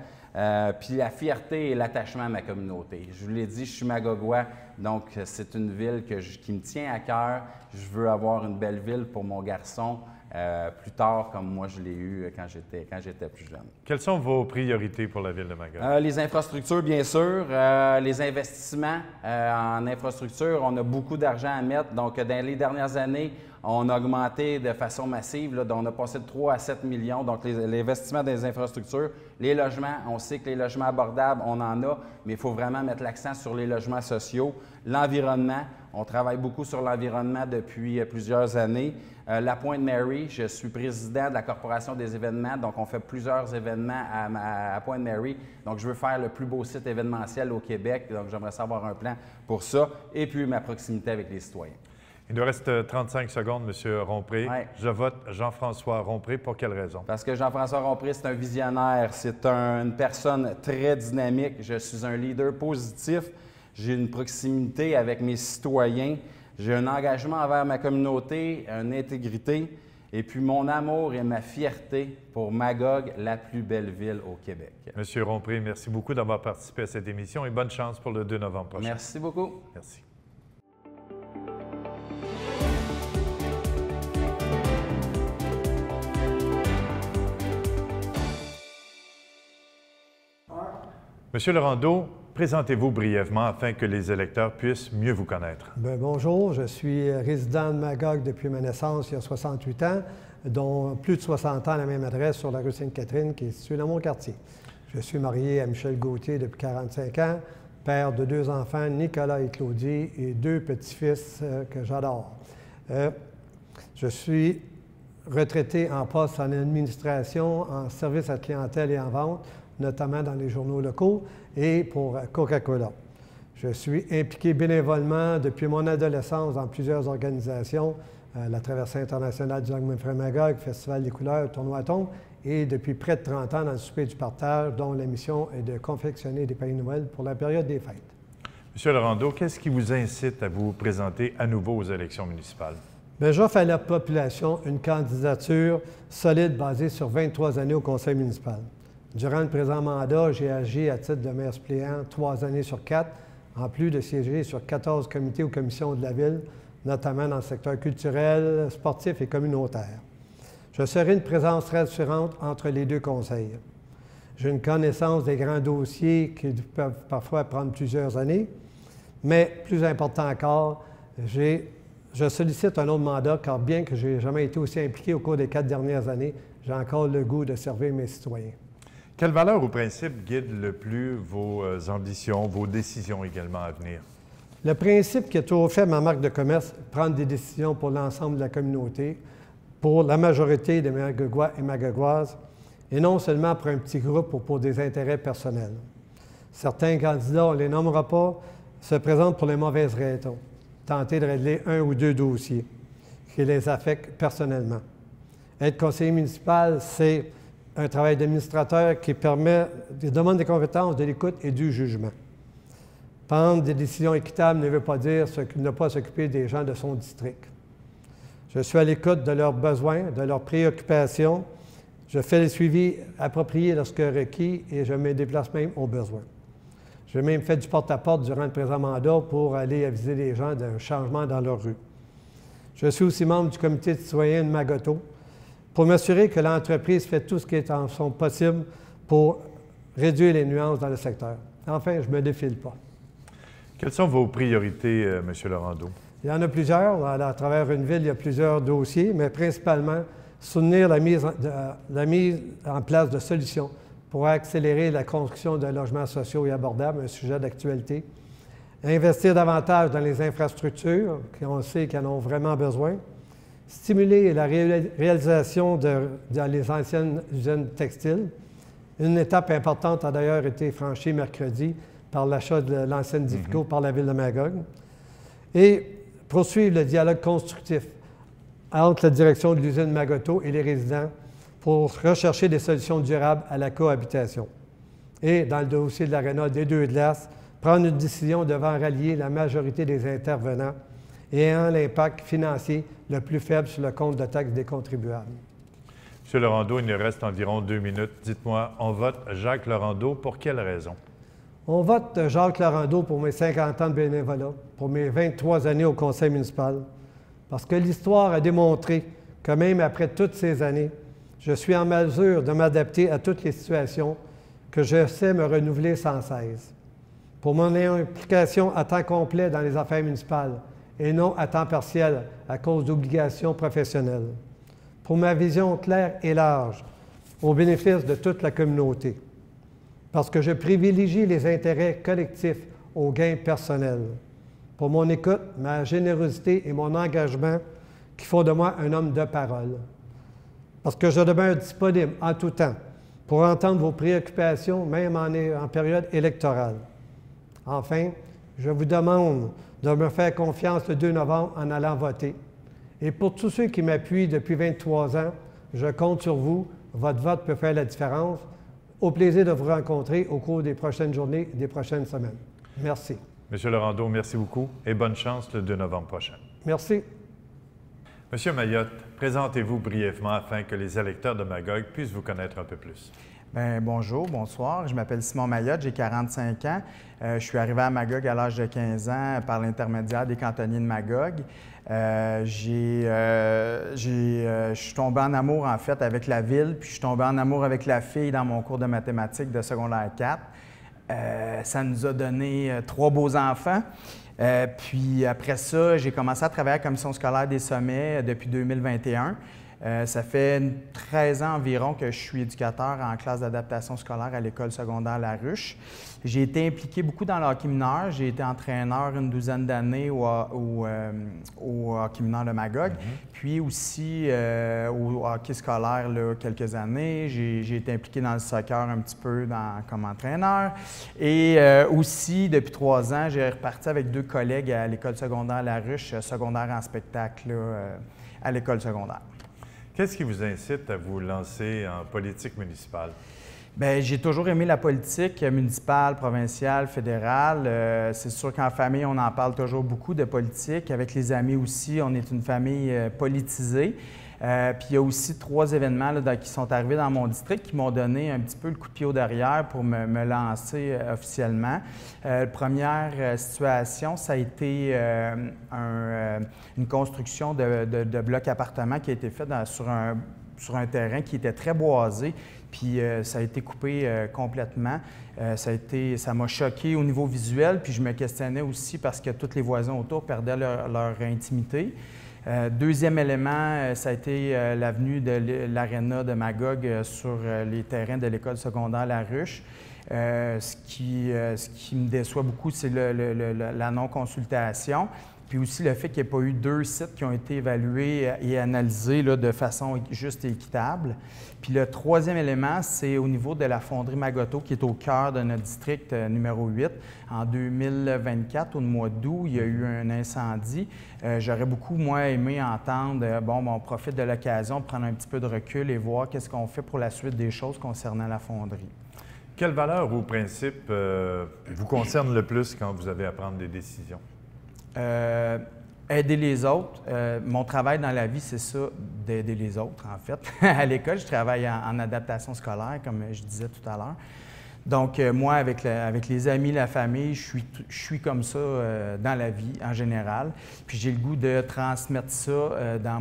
Puis la fierté et l'attachement à ma communauté. Je vous l'ai dit, je suis Magogois, donc c'est une ville qui me tient à cœur. Je veux avoir une belle ville pour mon garçon plus tard, comme moi je l'ai eu quand j'étais plus jeune. Quelles sont vos priorités pour la ville de Magog? Les infrastructures, bien sûr. Les investissements en infrastructures, on a beaucoup d'argent à mettre. Donc, dans les dernières années, on a augmenté de façon massive. Là, on a passé de 3 à 7 millions. Donc, l'investissement dans les infrastructures. Les logements, on sait que les logements abordables, on en a, mais il faut vraiment mettre l'accent sur les logements sociaux. L'environnement, on travaille beaucoup sur l'environnement depuis plusieurs années. La Pointe-Mary, je suis président de la Corporation des événements, donc on fait plusieurs événements à Pointe-Mary. Donc, je veux faire le plus beau site événementiel au Québec, donc j'aimerais savoir un plan pour ça, et puis ma proximité avec les citoyens. Il nous reste 35 secondes, M. Rompré. Ouais. Je vote Jean-François Rompré. Pour quelle raison? Parce que Jean-François Rompré, c'est un visionnaire, c'est une personne très dynamique. Je suis un leader positif. J'ai une proximité avec mes citoyens. J'ai un engagement envers ma communauté, une intégrité. Et puis mon amour et ma fierté pour Magog, la plus belle ville au Québec. M. Rompré, merci beaucoup d'avoir participé à cette émission et bonne chance pour le 2 novembre prochain. Merci beaucoup. Merci. Monsieur Laurendeau, présentez-vous brièvement afin que les électeurs puissent mieux vous connaître. Bien, bonjour, je suis résident de Magog depuis ma naissance il y a 68 ans, dont plus de 60 ans à la même adresse sur la rue Sainte-Catherine qui est située dans mon quartier. Je suis marié à Michel Gauthier depuis 45 ans, père de 2 enfants, Nicolas et Claudie, et 2 petits-fils que j'adore. Je suis retraité en poste en administration, en service à la clientèle et en vente, notamment dans les journaux locaux et pour Coca-Cola. Je suis impliqué bénévolement depuis mon adolescence dans plusieurs organisations, la Traversée internationale du lac Memphremagog, Festival des couleurs, Tournoi à Tombe, et depuis près de 30 ans dans le souper du partage, dont la mission est de confectionner des paniers de Noël pour la période des fêtes. Monsieur Laurendeau, qu'est-ce qui vous incite à vous présenter à nouveau aux élections municipales? Bien, j'offre à la population une candidature solide basée sur 23 années au conseil municipal. Durant le présent mandat, j'ai agi à titre de maire suppléant 3 années sur 4, en plus de siéger sur 14 comités ou commissions de la Ville, notamment dans le secteur culturel, sportif et communautaire. Je serai une présence rassurante entre les 2 conseils. J'ai une connaissance des grands dossiers qui peuvent parfois prendre plusieurs années, mais plus important encore, je sollicite un autre mandat car bien que je n'ai jamais été aussi impliqué au cours des 4 dernières années, j'ai encore le goût de servir mes citoyens. Quelles valeurs ou principes guident le plus vos ambitions, vos décisions également à venir? Le principe qui a toujours fait ma marque de commerce, prendre des décisions pour l'ensemble de la communauté, pour la majorité des Magogois et Magogoises, et non seulement pour un petit groupe ou pour des intérêts personnels. Certains candidats, on ne les nommera pas, se présentent pour les mauvaises raisons, tenter de régler 1 ou 2 dossiers qui les affectent personnellement. Être conseiller municipal, c'est un travail d'administrateur qui permet des demandes de compétences, de l'écoute et du jugement. Prendre des décisions équitables ne veut pas dire ne pas s'occuper des gens de son district. Je suis à l'écoute de leurs besoins, de leurs préoccupations. Je fais le suivi approprié lorsque requis et je me déplace même aux besoins. J'ai même fait du porte-à-porte durant le présent mandat pour aller aviser les gens d'un changement dans leur rue. Je suis aussi membre du comité de citoyens de Magoto, pour m'assurer que l'entreprise fait tout ce qui est en son possible pour réduire les nuances dans le secteur. Enfin, je ne me défile pas. Quelles sont vos priorités, M. Laurendeau? Il y en a plusieurs. À travers une ville, il y a plusieurs dossiers, mais principalement soutenir la mise en place de solutions pour accélérer la construction de logements sociaux et abordables, un sujet d'actualité. Investir davantage dans les infrastructures, qu'on sait qu'elles en ont vraiment besoin. Stimuler la réalisation dans les anciennes usines textiles. Une étape importante a d'ailleurs été franchie mercredi par l'achat de l'ancienne Difico par la Ville de Magog, et poursuivre le dialogue constructif entre la direction de l'usine Magoto et les résidents pour rechercher des solutions durables à la cohabitation. Et, dans le dossier de l'aréna des Deux Glaces, prendre une décision devant rallier la majorité des intervenants et ayant l'impact financier le plus faible sur le compte de taxe des contribuables. M. Laurendeau, il nous reste environ 2 minutes. Dites-moi, on vote Jacques Laurendeau pour quelle raison? On vote Jacques Laurendeau pour mes 50 ans de bénévolat, pour mes 23 années au conseil municipal, parce que l'histoire a démontré que même après toutes ces années, je suis en mesure de m'adapter à toutes les situations, que je sais me renouveler sans cesse. Pour mon implication à temps complet dans les affaires municipales et non à temps partiel à cause d'obligations professionnelles. Pour ma vision claire et large au bénéfice de toute la communauté. Parce que je privilégie les intérêts collectifs aux gains personnels. Pour mon écoute, ma générosité et mon engagement qui font de moi un homme de parole. Parce que je demeure disponible en tout temps pour entendre vos préoccupations, même en période électorale. Enfin, je vous demande de me faire confiance le 2 novembre en allant voter. Et pour tous ceux qui m'appuient depuis 23 ans, je compte sur vous. Votre vote peut faire la différence. Au plaisir de vous rencontrer au cours des prochaines journées et des prochaines semaines. Merci. M. Laurendeau, merci beaucoup et bonne chance le 2 novembre prochain. Merci. M. Mayotte, présentez-vous brièvement afin que les électeurs de Magog puissent vous connaître un peu plus. Bien, bonjour, bonsoir. Je m'appelle Simon Mayotte, j'ai 45 ans. Je suis arrivé à Magog à l'âge de 15 ans par l'intermédiaire des cantonniers de Magog. Je suis tombé en amour, en fait, avec la ville, puis je suis tombé en amour avec la fille dans mon cours de mathématiques de secondaire 4. Ça nous a donné 3 beaux enfants. Puis après ça, j'ai commencé à travailler à la Commission scolaire des sommets depuis 2021. Ça fait 13 ans environ que je suis éducateur en classe d'adaptation scolaire à l'école secondaire La Ruche. J'ai été impliqué beaucoup dans le hockey mineur. J'ai été entraîneur une douzaine d'années au hockey mineur de Magog, puis aussi au hockey scolaire là, quelques années. J'ai été impliqué dans le soccer un petit peu comme entraîneur. Et aussi, depuis 3 ans, j'ai reparti avec 2 collègues à l'école secondaire La Ruche, secondaire en spectacle à l'école secondaire. Qu'est-ce qui vous incite à vous lancer en politique municipale? Bien, j'ai toujours aimé la politique municipale, provinciale, fédérale. C'est sûr qu'en famille, on en parle toujours beaucoup de politique. Avec les amis aussi, on est une famille politisée. Puis il y a aussi 3 événements là, qui sont arrivés dans mon district qui m'ont donné un petit peu le coup de pied au derrière pour me lancer officiellement. Première situation, ça a été une construction de blocs appartements qui a été faite sur un terrain qui était très boisé, puis ça a été coupé complètement. Ça m'a choqué au niveau visuel, puis je me questionnais aussi parce que tous les voisins autour perdaient leur intimité. Deuxième élément, ça a été l'avenue de l'aréna de Magog sur les terrains de l'école secondaire La Ruche. Ce qui me déçoit beaucoup, c'est la non-consultation. Puis aussi le fait qu'il n'y ait pas eu 2 sites qui ont été évalués et analysés là, de façon juste et équitable. Puis le 3e élément, c'est au niveau de la fonderie Magoto, qui est au cœur de notre district numéro 8. En 2024, au mois d'août, il y a eu un incendie. J'aurais beaucoup, moi, aimé entendre, on profite de l'occasion, prendre un petit peu de recul et voir qu'est-ce qu'on fait pour la suite des choses concernant la fonderie. Quelles valeurs ou principes vous concernent le plus quand vous avez à prendre des décisions? Aider les autres. Mon travail dans la vie, c'est ça, d'aider les autres, en fait. À l'école, je travaille en adaptation scolaire, comme je disais tout à l'heure. Donc, moi, avec les amis, la famille, je suis comme ça dans la vie, en général. Puis j'ai le goût de transmettre ça dans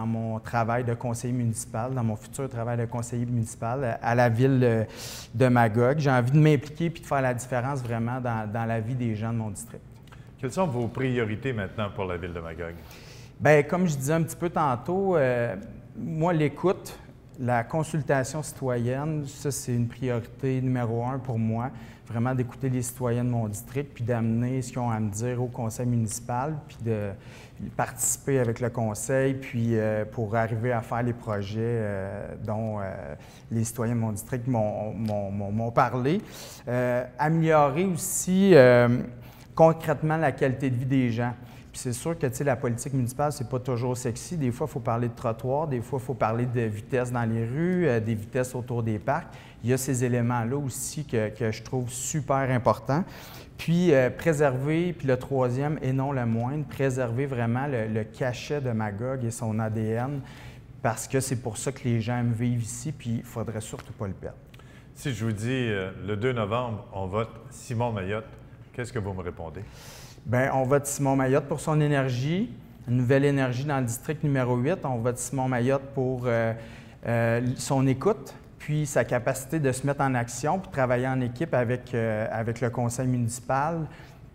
mon travail de conseiller municipal, dans mon futur travail de conseiller municipal à la ville de Magog. J'ai envie de m'impliquer puis de faire la différence vraiment dans la vie des gens de mon district. Quelles sont vos priorités maintenant pour la ville de Magog? Bien, comme je disais un petit peu tantôt, moi, l'écoute, La consultation citoyenne, ça, c'est une priorité numéro 1 pour moi. Vraiment d'écouter les citoyens de mon district, puis d'amener ce qu'ils ont à me dire au conseil municipal, puis de participer avec le conseil, puis pour arriver à faire les projets dont les citoyens de mon district m'ont parlé. Améliorer aussi concrètement la qualité de vie des gens. Puis c'est sûr que la politique municipale, c'est pas toujours sexy. Des fois, il faut parler de trottoirs, des fois, il faut parler de vitesse dans les rues, des vitesses autour des parcs. Il y a ces éléments-là aussi que je trouve super importants. Puis préserver, puis le troisième, et non le moindre, préserver vraiment le cachet de Magog et son ADN, parce que c'est pour ça que les gens aiment vivre ici, puis il ne faudrait surtout pas le perdre. Si je vous dis le 2 novembre, on vote Simon Mayotte, qu'est-ce que vous me répondez? Bien, on vote Simon Mayotte pour son énergie, une nouvelle énergie dans le district numéro 8. On vote Simon Mayotte pour son écoute, puis sa capacité de se mettre en action, puis travailler en équipe avec le conseil municipal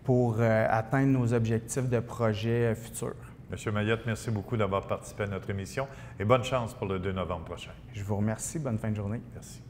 pour atteindre nos objectifs de projet futurs. M. Mayotte, merci beaucoup d'avoir participé à notre émission et bonne chance pour le 2 novembre prochain. Je vous remercie. Bonne fin de journée. Merci.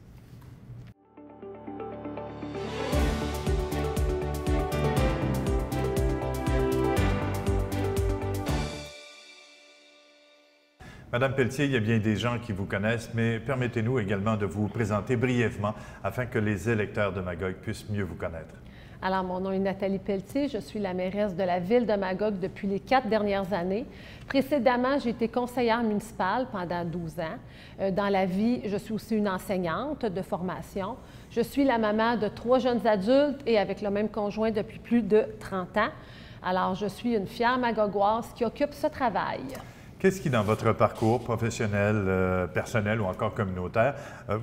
Madame Pelletier, il y a bien des gens qui vous connaissent, mais permettez-nous également de vous présenter brièvement afin que les électeurs de Magog puissent mieux vous connaître. Alors, mon nom est Nathalie Pelletier, je suis la mairesse de la ville de Magog depuis les 4 dernières années. Précédemment, j'ai été conseillère municipale pendant 12 ans. Dans la vie, je suis aussi une enseignante de formation. Je suis la maman de 3 jeunes adultes et avec le même conjoint depuis plus de 30 ans. Alors, je suis une fière magogoise qui occupe ce travail. Qu'est-ce qui, dans votre parcours professionnel, personnel ou encore communautaire,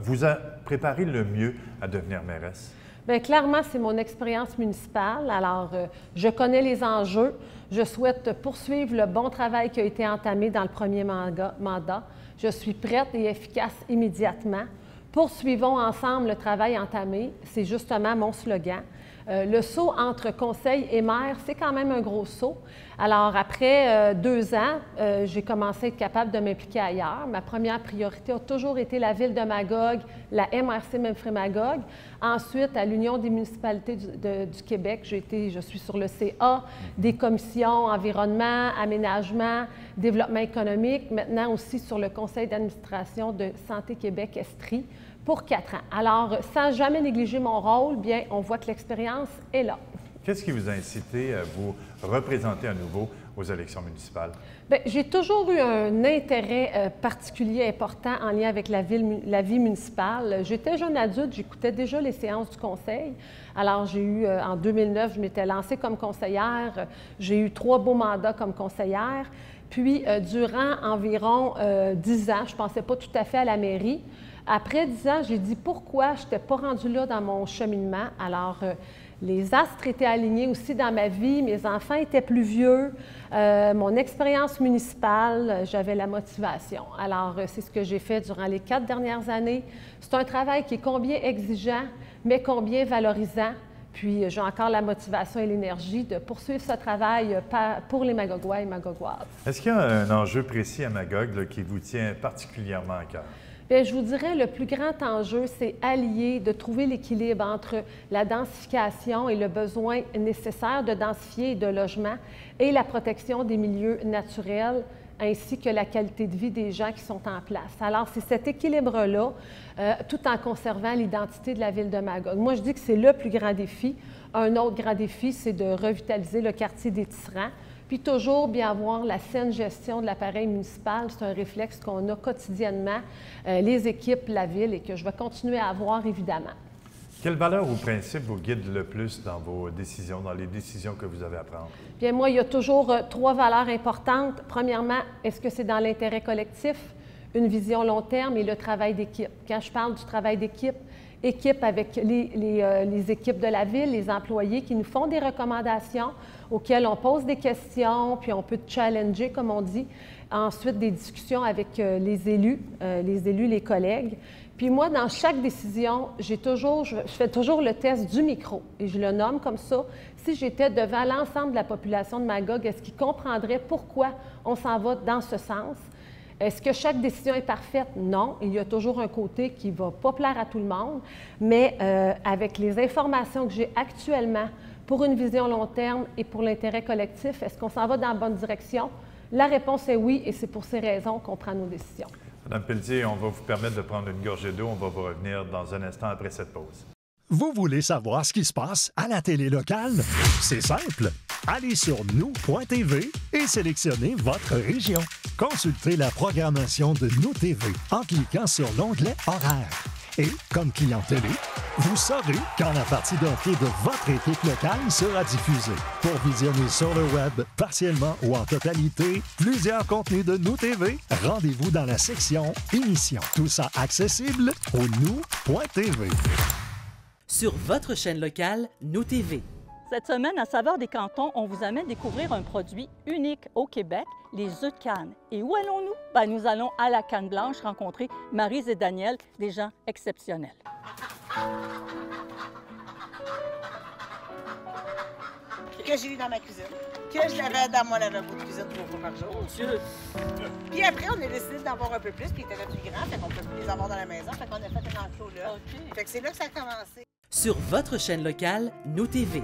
vous a préparé le mieux à devenir mairesse? Bien, clairement, c'est mon expérience municipale. Alors, je connais les enjeux. Je souhaite poursuivre le bon travail qui a été entamé dans le premier mandat. Je suis prête et efficace immédiatement. Poursuivons ensemble le travail entamé. C'est justement mon slogan. Le saut entre conseil et maire, c'est quand même un gros saut. Alors, après 2 ans, j'ai commencé à être capable de m'impliquer ailleurs. Ma première priorité a toujours été la ville de Magog, la MRC Memphrey-Magog. Ensuite, à l'Union des municipalités du Québec, je suis sur le CA, des commissions environnement, aménagement, développement économique, maintenant aussi sur le conseil d'administration de Santé Québec-Estrie pour 4 ans. Alors, sans jamais négliger mon rôle, bien, on voit que l'expérience est là. Qu'est-ce qui vous a incité à vous représenter à nouveau aux élections municipales? Bien, j'ai toujours eu un intérêt particulier important en lien avec la vie municipale. J'étais jeune adulte, j'écoutais déjà les séances du conseil. Alors, j'ai eu, en 2009, je m'étais lancée comme conseillère. J'ai eu 3 beaux mandats comme conseillère. Puis, durant environ 10 ans, je ne pensais pas tout à fait à la mairie. Après 10 ans, j'ai dit pourquoi je n'étais pas rendue là dans mon cheminement. Alors, les astres étaient alignés aussi dans ma vie, mes enfants étaient plus vieux, mon expérience municipale, j'avais la motivation. Alors, c'est ce que j'ai fait durant les 4 dernières années. C'est un travail qui est combien exigeant, mais combien valorisant. Puis, j'ai encore la motivation et l'énergie de poursuivre ce travail pour les Magogois et Magogoises. Est-ce qu'il y a un enjeu précis à Magog là, qui vous tient particulièrement à cœur? Bien, je vous dirais, le plus grand enjeu, c'est allier, de trouver l'équilibre entre la densification et le besoin nécessaire de densifier et de logement et la protection des milieux naturels ainsi que la qualité de vie des gens qui sont en place. Alors, c'est cet équilibre-là, tout en conservant l'identité de la ville de Magog. Moi, je dis que c'est le plus grand défi. Un autre grand défi, c'est de revitaliser le quartier des Tisserands. Puis toujours bien avoir la saine gestion de l'appareil municipal. C'est un réflexe qu'on a quotidiennement, les équipes, la ville, et que je vais continuer à avoir, évidemment. Quelles valeurs ou principes vous guident le plus dans vos décisions, dans les décisions que vous avez à prendre? Bien, moi, il y a toujours 3 valeurs importantes. Premièrement, est-ce que c'est dans l'intérêt collectif, une vision long terme et le travail d'équipe? Quand je parle du travail d'équipe, équipe avec les équipes de la ville, les employés qui nous font des recommandations, auxquelles on pose des questions, puis on peut challenger, comme on dit. Ensuite, des discussions avec les élus, les collègues. Puis moi, dans chaque décision, je fais toujours le test du micro, et je le nomme comme ça. Si j'étais devant l'ensemble de la population de Magog, est-ce qu'ils comprendraient pourquoi on s'en va dans ce sens? Est-ce que chaque décision est parfaite? Non. Il y a toujours un côté qui ne va pas plaire à tout le monde, mais avec les informations que j'ai actuellement pour une vision long terme et pour l'intérêt collectif, est-ce qu'on s'en va dans la bonne direction? La réponse est oui, et c'est pour ces raisons qu'on prend nos décisions. Madame Pelletier, on va vous permettre de prendre une gorgée d'eau. On va vous revenir dans un instant après cette pause. Vous voulez savoir ce qui se passe à la télé locale? C'est simple. Allez sur nous.tv et sélectionnez votre région. Consultez la programmation de Nous TV en cliquant sur l'onglet Horaires. Et, comme client télé, vous saurez quand la partie de hockey de votre équipe locale sera diffusée. Pour visionner sur le web, partiellement ou en totalité, plusieurs contenus de Nous TV, rendez-vous dans la section Émissions. Tout ça accessible au nous.tv. Sur votre chaîne locale, Nous TV. Cette semaine, à Saveur des Cantons, on vous amène découvrir un produit unique au Québec, les œufs de canne. Et où allons-nous? Ben, nous allons à la Canne Blanche rencontrer Maryse et Daniel, des gens exceptionnels. Que j'ai eu dans ma cuisine, que je l'avais dans mon lavabo de cuisine 3 fois par jour. Puis après, on a décidé d'en avoir un peu plus, puis il était plus grand, fait qu'on peut plus les avoir dans la maison, fait qu'on a fait un enclos là. Fait que c'est là que ça a commencé. Sur votre chaîne locale, Nous TV.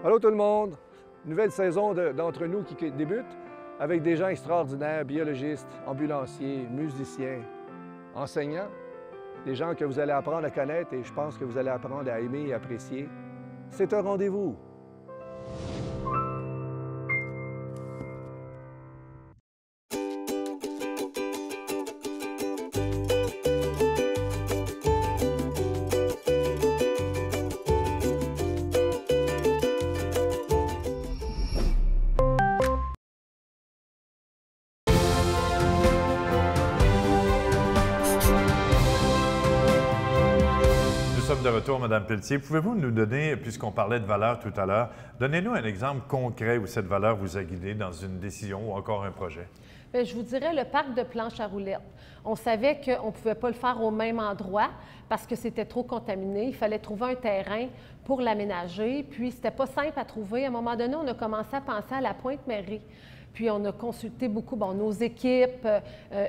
Allô tout le monde! Nouvelle saison d'Entre nous qui débute avec des gens extraordinaires, biologistes, ambulanciers, musiciens, enseignants, des gens que vous allez apprendre à connaître et je pense que vous allez apprendre à aimer et apprécier. C'est un rendez-vous! De retour, Mme Pelletier. Pouvez-vous nous donner, puisqu'on parlait de valeur tout à l'heure, donnez-nous un exemple concret où cette valeur vous a guidé dans une décision ou encore un projet? Bien, je vous dirais le parc de planches à roulettes. On savait qu'on ne pouvait pas le faire au même endroit parce que c'était trop contaminé. Il fallait trouver un terrain pour l'aménager. Puis, c'était pas simple à trouver. À un moment donné, on a commencé à penser à la Pointe-Mairie. Puis, on a consulté beaucoup nos équipes,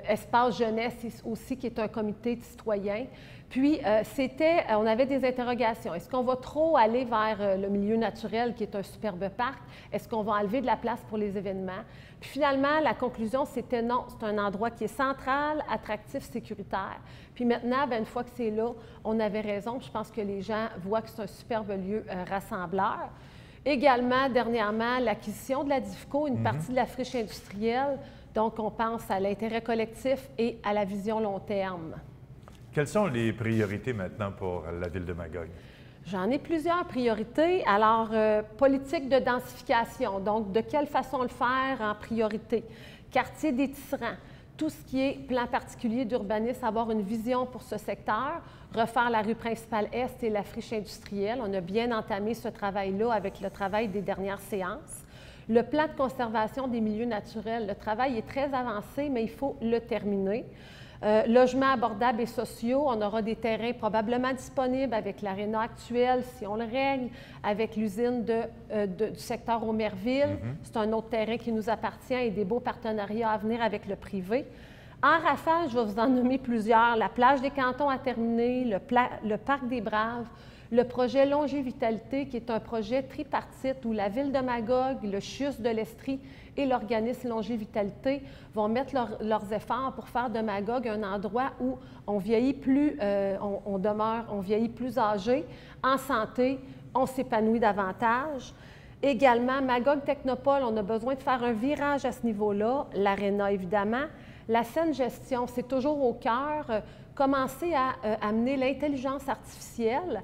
Espace Jeunesse aussi, qui est un comité de citoyens. Puis, on avait des interrogations. Est-ce qu'on va trop aller vers le milieu naturel, qui est un superbe parc? Est-ce qu'on va enlever de la place pour les événements? Puis finalement, la conclusion, c'était non. C'est un endroit qui est central, attractif, sécuritaire. Puis maintenant, bien, une fois que c'est là, on avait raison. Je pense que les gens voient que c'est un superbe lieu rassembleur. Également, dernièrement, l'acquisition de la DIFCO, une partie de la friche industrielle. Donc, on pense à l'intérêt collectif et à la vision long terme. Quelles sont les priorités maintenant pour la ville de Magog? J'en ai plusieurs priorités. Alors, politique de densification, donc de quelle façon le faire en priorité? Quartier des tisserands, tout ce qui est plan particulier d'urbanisme, avoir une vision pour ce secteur, refaire la rue principale Est et la friche industrielle. On a bien entamé ce travail-là avec le travail des dernières séances. Le plan de conservation des milieux naturels, le travail est très avancé, mais il faut le terminer. Logements abordables et sociaux, on aura des terrains probablement disponibles avec l'aréna actuelle, si on le règle, avec l'usine du secteur Aumerville. C'est un autre terrain qui nous appartient et des beaux partenariats à venir avec le privé. En rafale, je vais vous en nommer plusieurs. La plage des Cantons à terminer, le parc des Braves, le projet Longévitalité, qui est un projet tripartite où la Ville de Magog, le CHUS de l'Estrie et l'organisme Longévitalité vont mettre leurs efforts pour faire de Magog un endroit où on vieillit plus, on vieillit plus âgé, en santé, on s'épanouit davantage. Également, Magog Technopole, on a besoin de faire un virage à ce niveau-là, l'aréna évidemment. La saine gestion, c'est toujours au cœur. Commencer à amener l'intelligence artificielle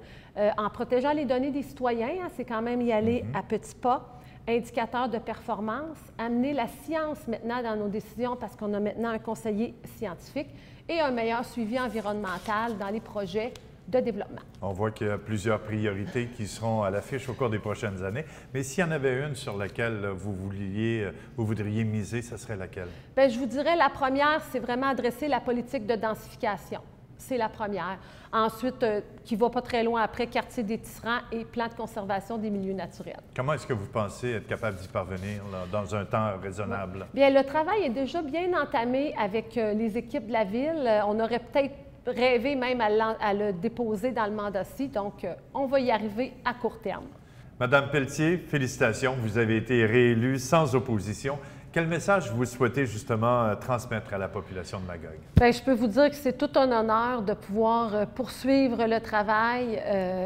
en protégeant les données des citoyens, c'est quand même y aller à petits pas. Indicateurs de performance, amener la science maintenant dans nos décisions parce qu'on a maintenant un conseiller scientifique et un meilleur suivi environnemental dans les projets de développement. On voit qu'il y a plusieurs priorités qui seront à l'affiche au cours des prochaines années. Mais s'il y en avait une sur laquelle vous voudriez miser, ce serait laquelle? Bien, je vous dirais la première, c'est vraiment adresser la politique de densification. C'est la première. Ensuite, qui ne va pas très loin après, quartier des tisserands et plan de conservation des milieux naturels. Comment est-ce que vous pensez être capable d'y parvenir là, dans un temps raisonnable? Bien, le travail est déjà bien entamé avec les équipes de la Ville. On aurait peut-être rêvé même à le déposer dans le mandat-ci, donc on va y arriver à court terme. Madame Pelletier, félicitations, vous avez été réélue sans opposition. Quel message vous souhaitez justement transmettre à la population de Magog? Bien, je peux vous dire que c'est tout un honneur de pouvoir poursuivre le travail.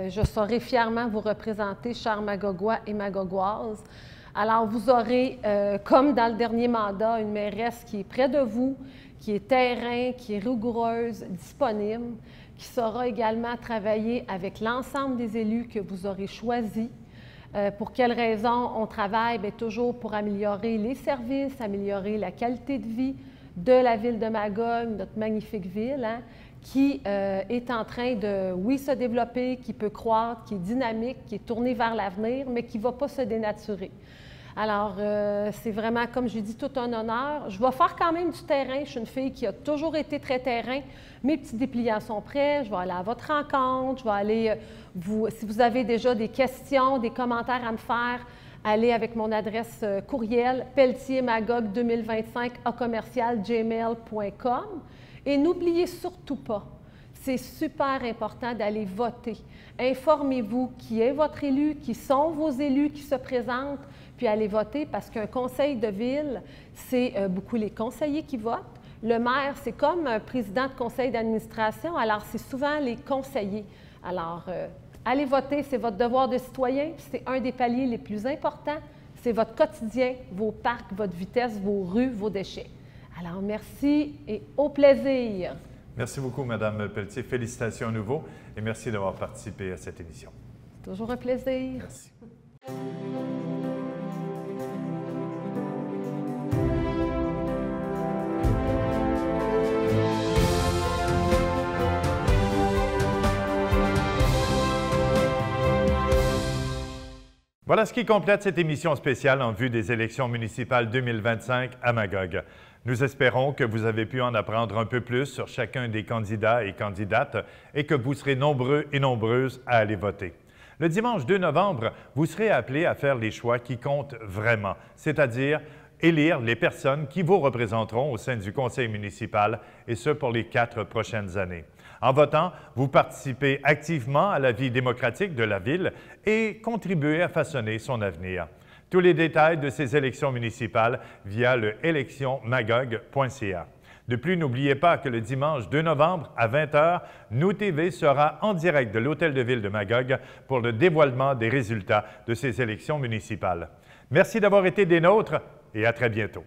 Je saurai fièrement vous représenter, chers Magogois et Magogoises. Alors, vous aurez, comme dans le dernier mandat, une mairesse qui est près de vous, qui est terrain, qui est rigoureuse, disponible, qui saura également travailler avec l'ensemble des élus que vous aurez choisis. Pour quelles raisons on travaille? Bien, toujours pour améliorer les services, améliorer la qualité de vie de la ville de Magog, notre magnifique ville, hein, qui est en train de, oui, se développer, qui peut croître, qui est dynamique, qui est tournée vers l'avenir, mais qui ne va pas se dénaturer. Alors, c'est vraiment, comme je dis, tout un honneur. Je vais faire quand même du terrain. Je suis une fille qui a toujours été très terrain. Mes petits dépliants sont prêts. Je vais aller à votre rencontre. Je vais aller, si vous avez déjà des questions, des commentaires à me faire, allez avec mon adresse courriel pelletiermagog2025@gmail.com. Et n'oubliez surtout pas, c'est super important d'aller voter. Informez-vous qui est votre élu, qui sont vos élus qui se présentent, puis allez voter parce qu'un conseil de ville, c'est beaucoup les conseillers qui votent. Le maire, c'est comme un président de conseil d'administration, alors c'est souvent les conseillers. Alors, allez voter, c'est votre devoir de citoyen, c'est un des paliers les plus importants. C'est votre quotidien, vos parcs, votre vitesse, vos rues, vos déchets. Alors, merci et au plaisir. Merci beaucoup, Mme Pelletier. Félicitations à nouveau et merci d'avoir participé à cette émission. C'est toujours un plaisir. Merci. Voilà ce qui complète cette émission spéciale en vue des élections municipales 2025 à Magog. Nous espérons que vous avez pu en apprendre un peu plus sur chacun des candidats et candidates et que vous serez nombreux et nombreuses à aller voter. Le dimanche 2 novembre, vous serez appelés à faire les choix qui comptent vraiment, c'est-à-dire élire les personnes qui vous représenteront au sein du conseil municipal, et ce pour les 4 prochaines années. En votant, vous participez activement à la vie démocratique de la Ville et contribuez à façonner son avenir. Tous les détails de ces élections municipales via le électionsmagog.ca. De plus, n'oubliez pas que le dimanche 2 novembre à 20h, Nous TV sera en direct de l'Hôtel de Ville de Magog pour le dévoilement des résultats de ces élections municipales. Merci d'avoir été des nôtres et à très bientôt.